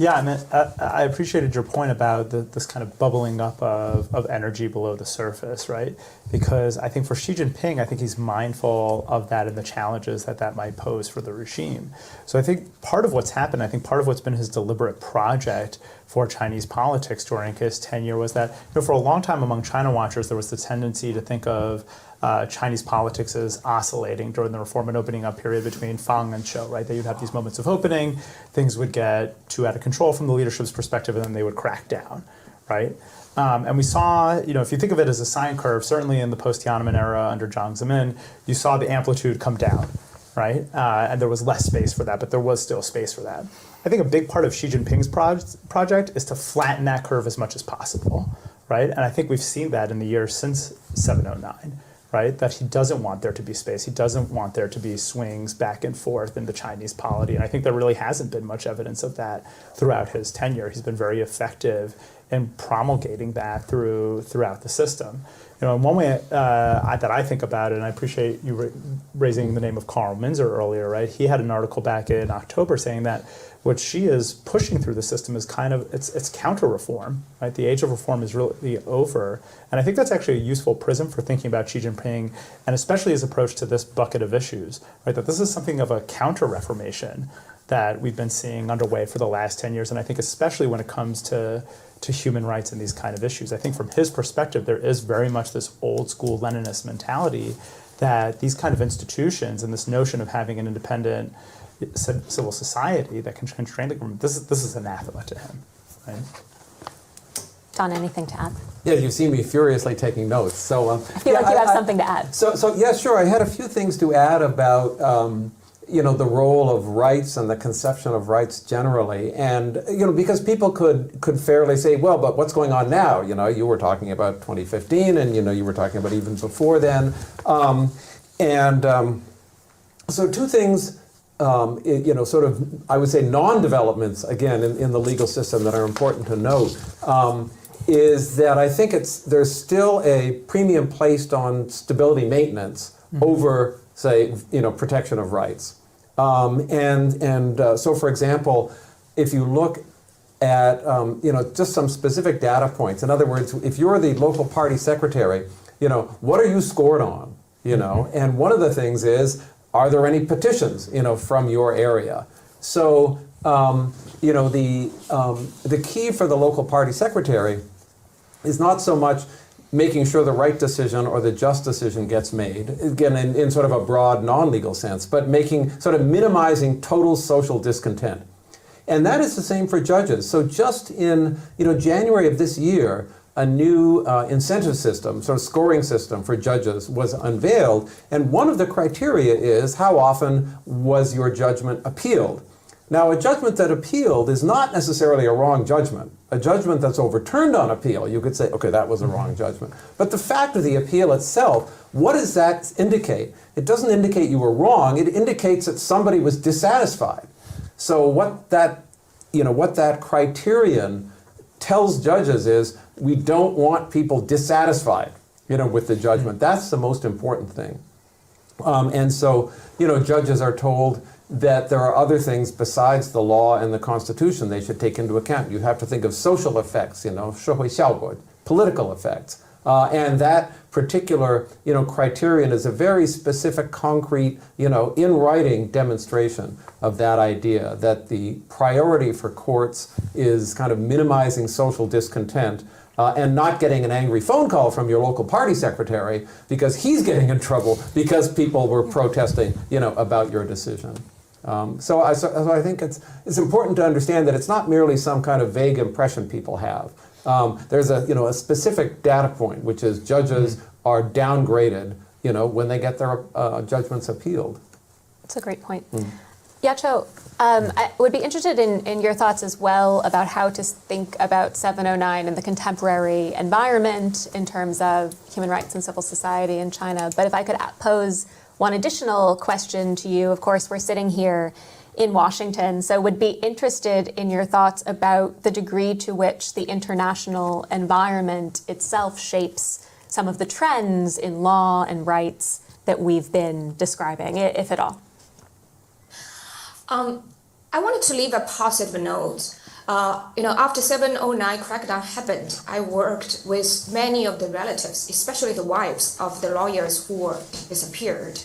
Yeah, I appreciated your point about this kind of bubbling up of energy below the surface, right? Because I think for Xi Jinping, I think he's mindful of that and the challenges that might pose for the regime. So I think part of what's happened, I think part of what's been his deliberate project for Chinese politics during his tenure was that, for a long time among China watchers, there was the tendency to think of Chinese politics as oscillating during the reform and opening up period between Fang and Zhou, right? That you'd have these moments of opening, things would get too out of control from the leadership's perspective, and then they would crack down, right? And we saw, if you think of it as a sine curve, certainly in the post-Tiananmen era under Jiang Zemin, you saw the amplitude come down, right? And there was less space for that, but there was still space for that. I think a big part of Xi Jinping's project is to flatten that curve as much as possible, right? And I think we've seen that in the years since 709. Right, that he doesn't want there to be space. He doesn't want there to be swings back and forth in the Chinese polity. And I think there really hasn't been much evidence of that throughout his tenure. He's been very effective and promulgating that throughout the system. In one way that I think about it, and I appreciate you raising the name of Carl Minzer earlier, right? He had an article back in October saying that what Xi is pushing through the system is kind of, it's counter-reform, right? The age of reform is really over. And I think that's actually a useful prism for thinking about Xi Jinping, and especially his approach to this bucket of issues, right? That this is something of a counter-reformation that we've been seeing underway for the last 10 years. And I think especially when it comes to human rights and these kind of issues. I think from his perspective, there is very much this old school Leninist mentality that these kind of institutions and this notion of having an independent civil society that can constrain the government, this is anathema to him, right? John, anything to add? Yeah, you see me furiously taking notes. So I feel like you have something to add. So yeah, sure. I had a few things to add about the role of rights and the conception of rights generally, and because people could fairly say, well, but what's going on now? You were talking about 2015, and you were talking about even before then, so two things. Sort of, I would say, non-developments, again, in the legal system that are important to note, is that I think there's still a premium placed on stability maintenance over, say, protection of rights. So, for example, if you look at, just some specific data points, in other words, if you're the local party secretary, what are you scored on? And one of the things is, are there any petitions, from your area? So, the key for the local party secretary is not so much making sure the right decision or the just decision gets made, again, in sort of a broad non-legal sense, but minimizing total social discontent. And that is the same for judges. So just in January of this year, a new incentive system, sort of scoring system for judges was unveiled. And one of the criteria is how often was your judgment appealed? Now, a judgment that appealed is not necessarily a wrong judgment. A judgment that's overturned on appeal, you could say, okay, that was a wrong judgment. But the fact of the appeal itself, what does that indicate? It doesn't indicate you were wrong. It indicates that somebody was dissatisfied. So what that criterion tells judges is, we don't want people dissatisfied, with the judgment. That's the most important thing. And so, judges are told that there are other things besides the law and the Constitution they should take into account. You have to think of social effects, 社会效果, political effects. And that particular, criterion is a very specific, concrete, in writing demonstration of that idea, that the priority for courts is kind of minimizing social discontent and not getting an angry phone call from your local party secretary because he's getting in trouble because people were protesting, about your decision. So I think it's important to understand that it's not merely some kind of vague impression people have. There's a specific data point, which is judges are downgraded, when they get their judgments appealed. That's a great point. Yacho, I would be interested in your thoughts as well about how to think about 709 in the contemporary environment in terms of human rights and civil society in China. But if I could pose one additional question to you, of course, we're sitting here in Washington, so would be interested in your thoughts about the degree to which the international environment itself shapes some of the trends in law and rights that we've been describing, if at all. I wanted to leave a positive note. After 709 crackdown happened, I worked with many of the relatives, especially the wives of the lawyers who were disappeared.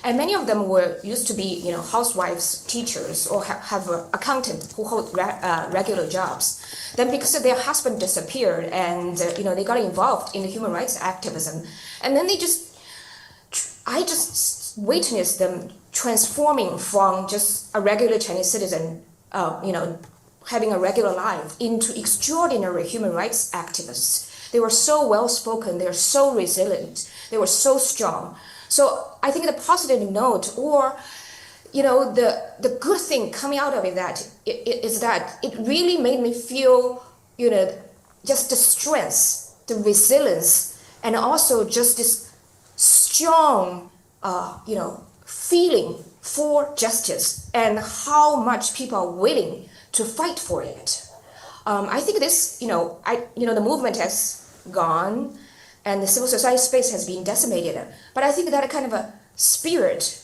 And many of them used to be, housewives, teachers, or have an accountant who hold regular jobs. Then because their husband disappeared and, they got involved in the human rights activism. And then I just witnessed them transforming from just a regular Chinese citizen, having a regular life into extraordinary human rights activists. They were so well-spoken, they were so resilient, they were so strong. So I think the positive note, or the good thing coming out of it is that it really made me feel, just the strength, the resilience, and also just this strong, feeling for justice and how much people are willing to fight for it. I think this, the movement has gone, and the civil society space has been decimated. But I think that kind of a spirit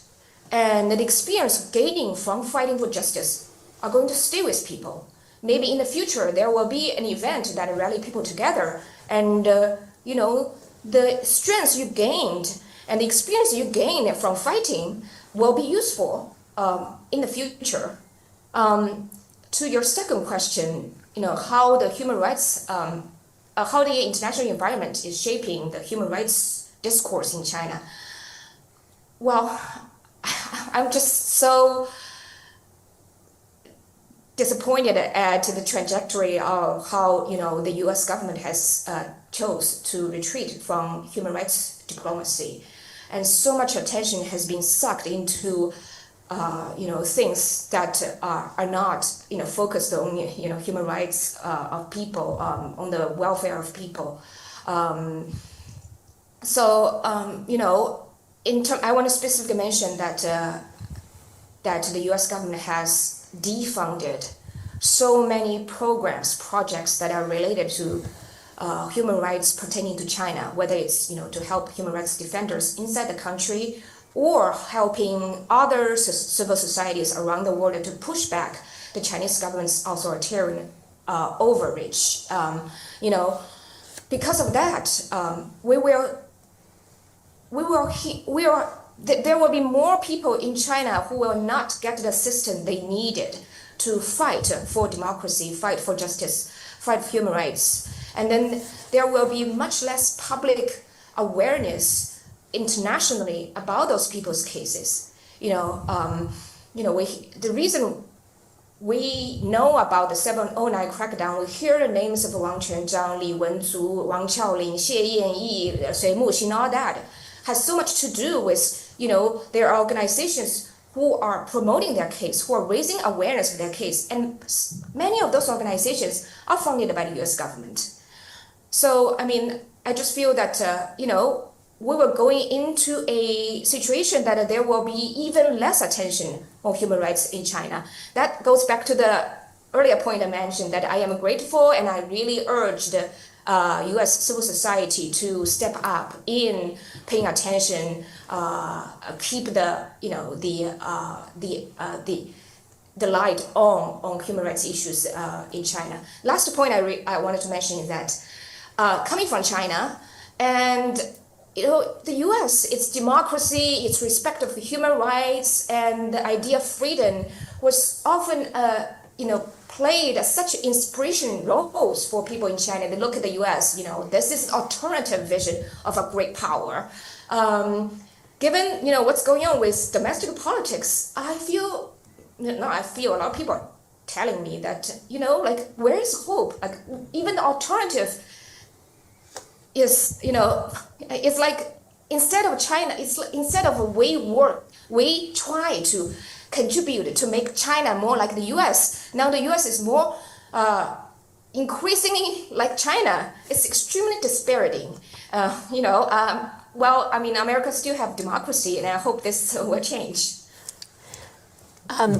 and the experience of gaining from fighting for justice are going to stay with people. Maybe in the future there will be an event that rally people together, and the strength you gained and the experience you gained from fighting will be useful in the future. To your second question, how the human rights, how the international environment is shaping the human rights discourse in China. Well, I'm just so disappointed at the trajectory of how the U.S. government has chose to retreat from human rights diplomacy, and so much attention has been sucked into things that are not focused on human rights of people, on the welfare of people. I want to specifically mention that the U.S. government has defunded so many projects that are related to human rights pertaining to China, whether it's to help human rights defenders inside the country or helping other civil societies around the world to push back the Chinese government's authoritarian overreach. Because of that, there will be more people in China who will not get the assistance they needed to fight for democracy, fight for justice, fight for human rights. And then there will be much less public awareness internationally about those people's cases. The reason we know about the 709 crackdown, we hear the names of Wang Quanzhang, Li Wenzu, Wang Qiaolin, Xie Yanyi, Sui Muxin, all that has so much to do with, their organizations who are promoting their case, who are raising awareness of their case. And many of those organizations are funded by the US government. So, I just feel that, we were going into a situation that there will be even less attention on human rights in China. That goes back to the earlier point I mentioned, that I am grateful and I really urge the U.S. civil society to step up in paying attention, keep the light on human rights issues in China. Last point I wanted to mention is that coming from China, and the U.S., its democracy, its respect of human rights, and the idea of freedom was often, played such inspiration roles for people in China. They look at the U.S., this is alternative vision of a great power. Given, what's going on with domestic politics, I feel a lot of people are telling me that, where is hope? Like, even the alternative is, it's like instead of China, instead of we try to contribute to make China more like the U.S. Now the U.S. is more increasingly like China. It's extremely dispiriting. America still have democracy, and I hope this will change.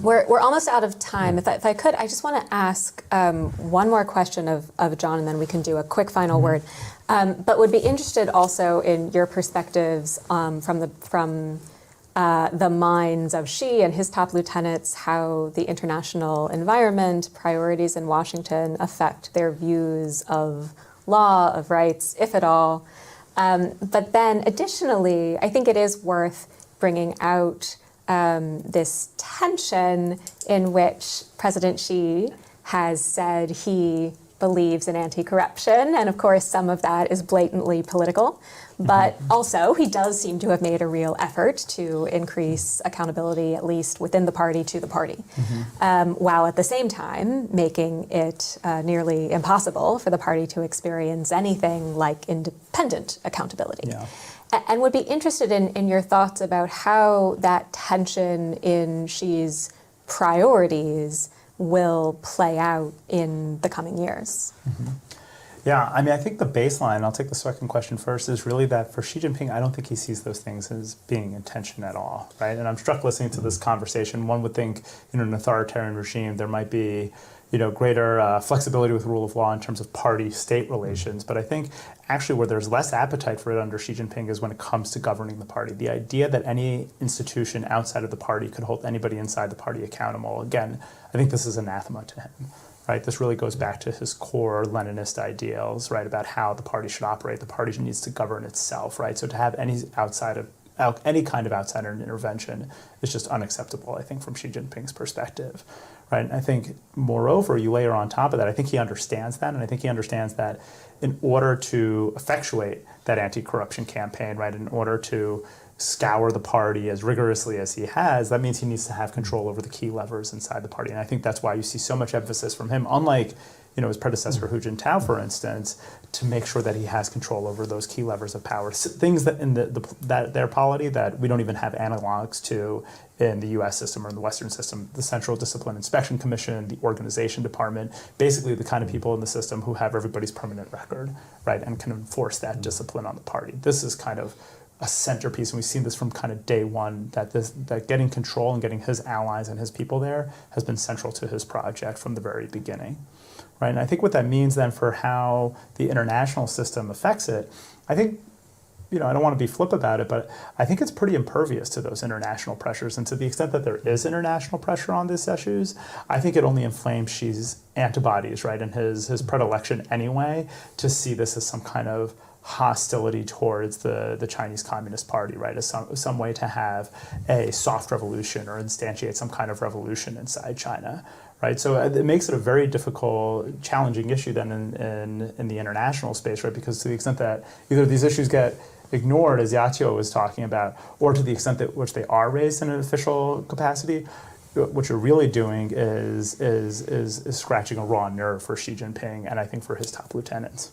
We're almost out of time. If I could, I just want to ask one more question of John, and then we can do a quick final word. But would be interested also in your perspectives from the minds of Xi and his top lieutenants, how the international environment, priorities in Washington affect their views of law, of rights, if at all. But then additionally, I think it is worth bringing out this tension in which President Xi has said he believes in anti-corruption, and of course some of that is blatantly political, but also he does seem to have made a real effort to increase accountability, at least within the party, to the party, while at the same time making it nearly impossible for the party to experience anything like independent accountability. Yeah. And would be interested in your thoughts about how that tension in Xi's priorities will play out in the coming years. Yeah, I think the baseline, I'll take the second question first, is really that for Xi Jinping, I don't think he sees those things as being in tension at all, right? And I'm struck listening to this conversation. One would think in an authoritarian regime, there might be greater flexibility with rule of law in terms of party-state relations. But I think actually where there's less appetite for it under Xi Jinping is when it comes to governing the party. The idea that any institution outside of the party could hold anybody inside the party accountable, again, I think this is anathema to him. Right? This really goes back to his core Leninist ideals, right, about how the party should operate. The party needs to govern itself, right? So to have any kind of outsider intervention is just unacceptable, I think, from Xi Jinping's perspective, right? And I think, moreover, you layer on top of that, I think he understands that, and I think he understands that in order to effectuate that anti-corruption campaign, right, in order to scour the party as rigorously as he has, that means he needs to have control over the key levers inside the party. And I think that's why you see so much emphasis from him, unlike his predecessor Hu Jintao, for instance, to make sure that he has control over those key levers of power. Things that in their polity that we don't even have analogs to in the U.S. system or in the Western system. The Central Discipline Inspection Commission, the Organization Department, basically the kind of people in the system who have everybody's permanent record, right, and can enforce that discipline on the party. This is kind of a centerpiece, and we've seen this from kind of day one, that getting control and getting his allies and his people there has been central to his project from the very beginning, right? And I think what that means then for how the international system affects it, I think, I don't want to be flip about it, but I think it's pretty impervious to those international pressures. And to the extent that there is international pressure on these issues, I think it only inflames Xi's antibodies, right, and his predilection anyway to see this as some kind of hostility towards the Chinese Communist Party, right, as some way to have a soft revolution or instantiate some kind of revolution inside China, right? So it makes it a very difficult, challenging issue then in the international space, right, because to the extent that either these issues get ignored, as Yatio was talking about, or to the extent that which they are raised in an official capacity, what you're really doing is scratching a raw nerve for Xi Jinping and I think for his top lieutenants.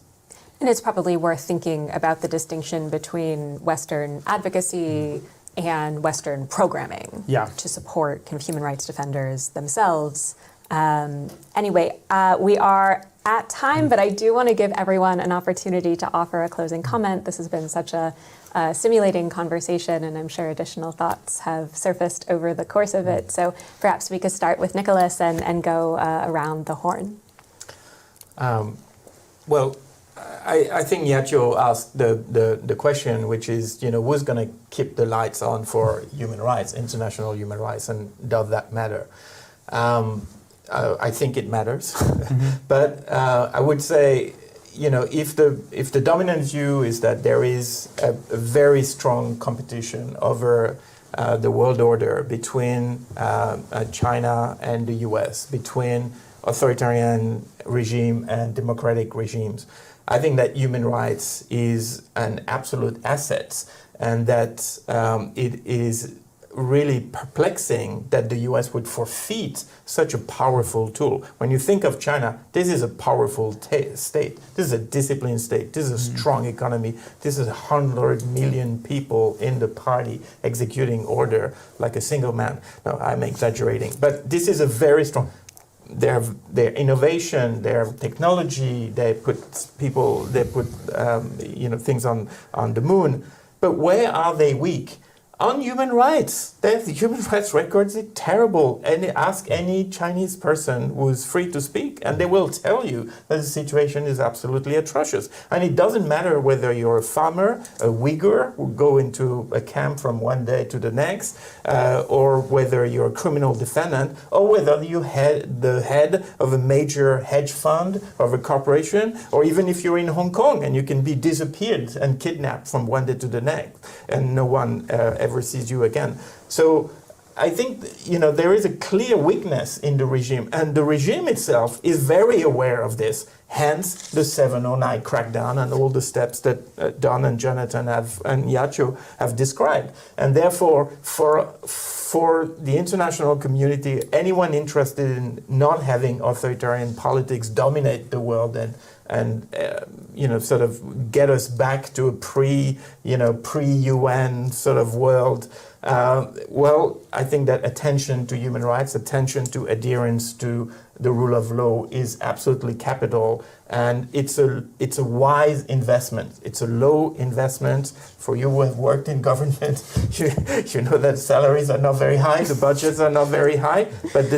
And it's probably worth thinking about the distinction between Western advocacy and Western programming to support kind of human rights defenders themselves. Anyway, we are at time, but I do want to give everyone an opportunity to offer a closing comment. This has been such a stimulating conversation, and I'm sure additional thoughts have surfaced over the course of it. So perhaps we could start with Nicholas and go around the horn. Well, I think Yatio asked the question, which is, who's going to keep the lights on for human rights, international human rights, and does that matter? I think it matters, but I would say, if the dominant view is that there is a very strong competition over the world order between China and the U.S., between authoritarian regime and democratic regimes, I think that human rights is an absolute asset, and that it is really perplexing that the US would forfeit such a powerful tool. When you think of China, this is a powerful state. This is a disciplined state. This is a strong economy. This is 100 million people in the party executing order like a single man. No, I'm exaggerating. But this is a very strong... Their innovation, their technology, they put things on the moon. But where are they weak? On human rights. The human rights record is terrible. And ask any Chinese person who is free to speak, and they will tell you that the situation is absolutely atrocious. And it doesn't matter whether you're a farmer, a Uyghur who go into a camp from one day to the next, or whether you're a criminal defendant, or whether you had the head of a major hedge fund of a corporation, or even if you're in Hong Kong and you can be disappeared and kidnapped from one day to the next, and no one ever sees you again. So I think, there is a clear weakness in the regime, and the regime itself is very aware of this, hence the 709 crackdown and all the steps that Don and Jonathan and Yatio have described. And therefore, for the international community, anyone interested in not having authoritarian politics dominate the world and sort of get us back to a pre-UN sort of world. I think that attention to human rights, attention to adherence to the rule of law is absolutely capital, and it's a wise investment. It's a low investment. For you who have worked in government, you know that salaries are not very high, the budgets are not very high, but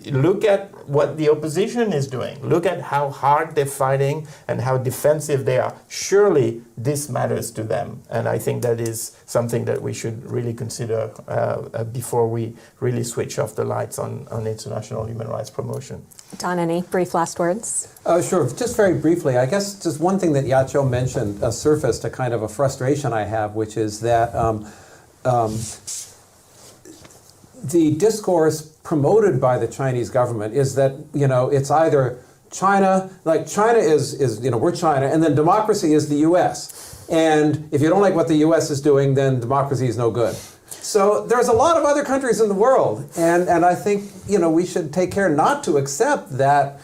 look at what the opposition is doing. Look at how hard they're fighting and how defensive they are. Surely this matters to them, and I think that is something that we should really consider before we really switch off the lights on international human rights promotion. Don, any brief last words? Sure. Just very briefly, I guess just one thing that Yacho mentioned surfaced a kind of a frustration I have, which is that the discourse promoted by the Chinese government is that, it's either China, like China is we're China, and then democracy is the U.S. And if you don't like what the U.S. is doing, then democracy is no good. So there's a lot of other countries in the world, and I think we should take care not to accept that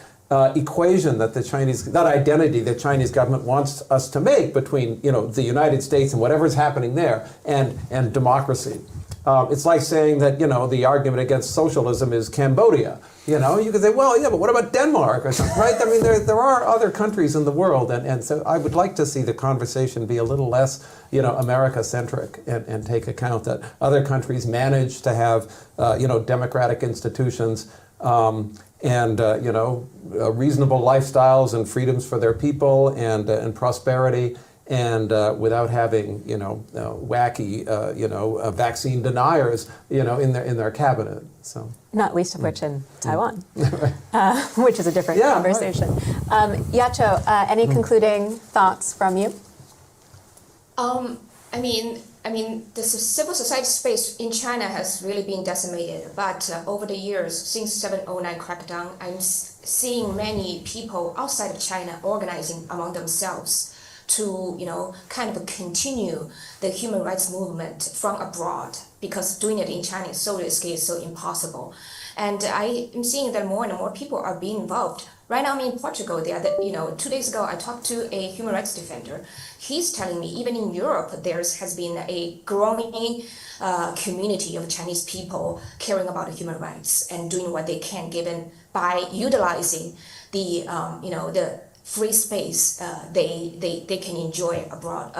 equation that that identity the Chinese government wants us to make between the United States and whatever's happening there and democracy. It's like saying that the argument against socialism is Cambodia. You could say, well, yeah, but what about Denmark or something, right? I mean, there are other countries in the world, and so I would like to see the conversation be a little less, America-centric, and take account that other countries manage to have, democratic institutions, and reasonable lifestyles and freedoms for their people, and prosperity, and without having wacky vaccine deniers in their cabinet. So Not least of which in Taiwan, which is a different conversation. Right. Yacho, any concluding thoughts from you? I mean, the civil society space in China has really been decimated. But over the years, since 709 crackdown, I'm seeing many people outside of China organizing among themselves to, kind of continue the human rights movement from abroad, because doing it in China is so risky, it's so impossible. And I am seeing that more and more people are being involved. Right now I'm in Portugal. 2 days ago I talked to a human rights defender. He's telling me even in Europe there has been a growing community of Chinese people caring about human rights and doing what they can, given by utilizing the the free space they can enjoy abroad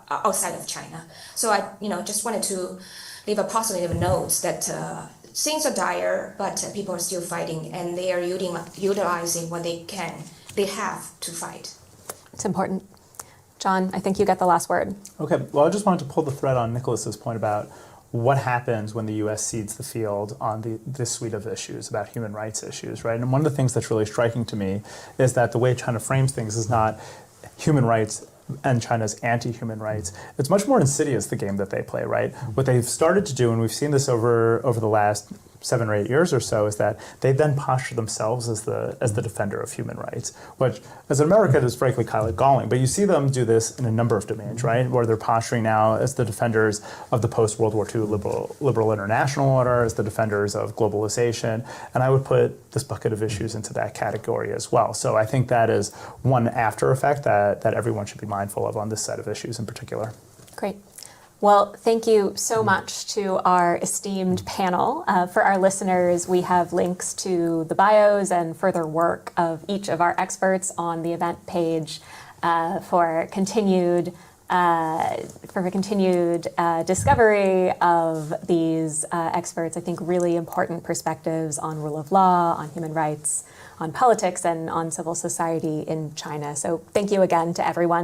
outside of China. So I just wanted to leave a positive note that things are dire, but people are still fighting, and they are utilizing what they have to fight. It's important. John, I think you get the last word. Okay, well, I just wanted to pull the thread on Nicholas's point about what happens when the U.S. cedes the field on this suite of issues about human rights issues, right? And one of the things that's really striking to me is that the way China frames things is not human rights and China's anti-human rights. It's much more insidious, the game that they play, right? What they've started to do, and we've seen this over the last 7 or 8 years or so, is that they then posture themselves as the defender of human rights, which as an American is frankly kind of galling. But you see them do this in a number of domains, right? Where they're posturing now as the defenders of the post-World War II liberal international order, as the defenders of globalization, and I would put this bucket of issues into that category as well. So I think that is one after effect that everyone should be mindful of on this set of issues in particular. Great. Well, thank you so much to our esteemed panel. For our listeners, we have links to the bios and further work of each of our experts on the event page for continued discovery of these experts. I think really important perspectives on rule of law, on human rights, on politics, and on civil society in China. So thank you again to everyone.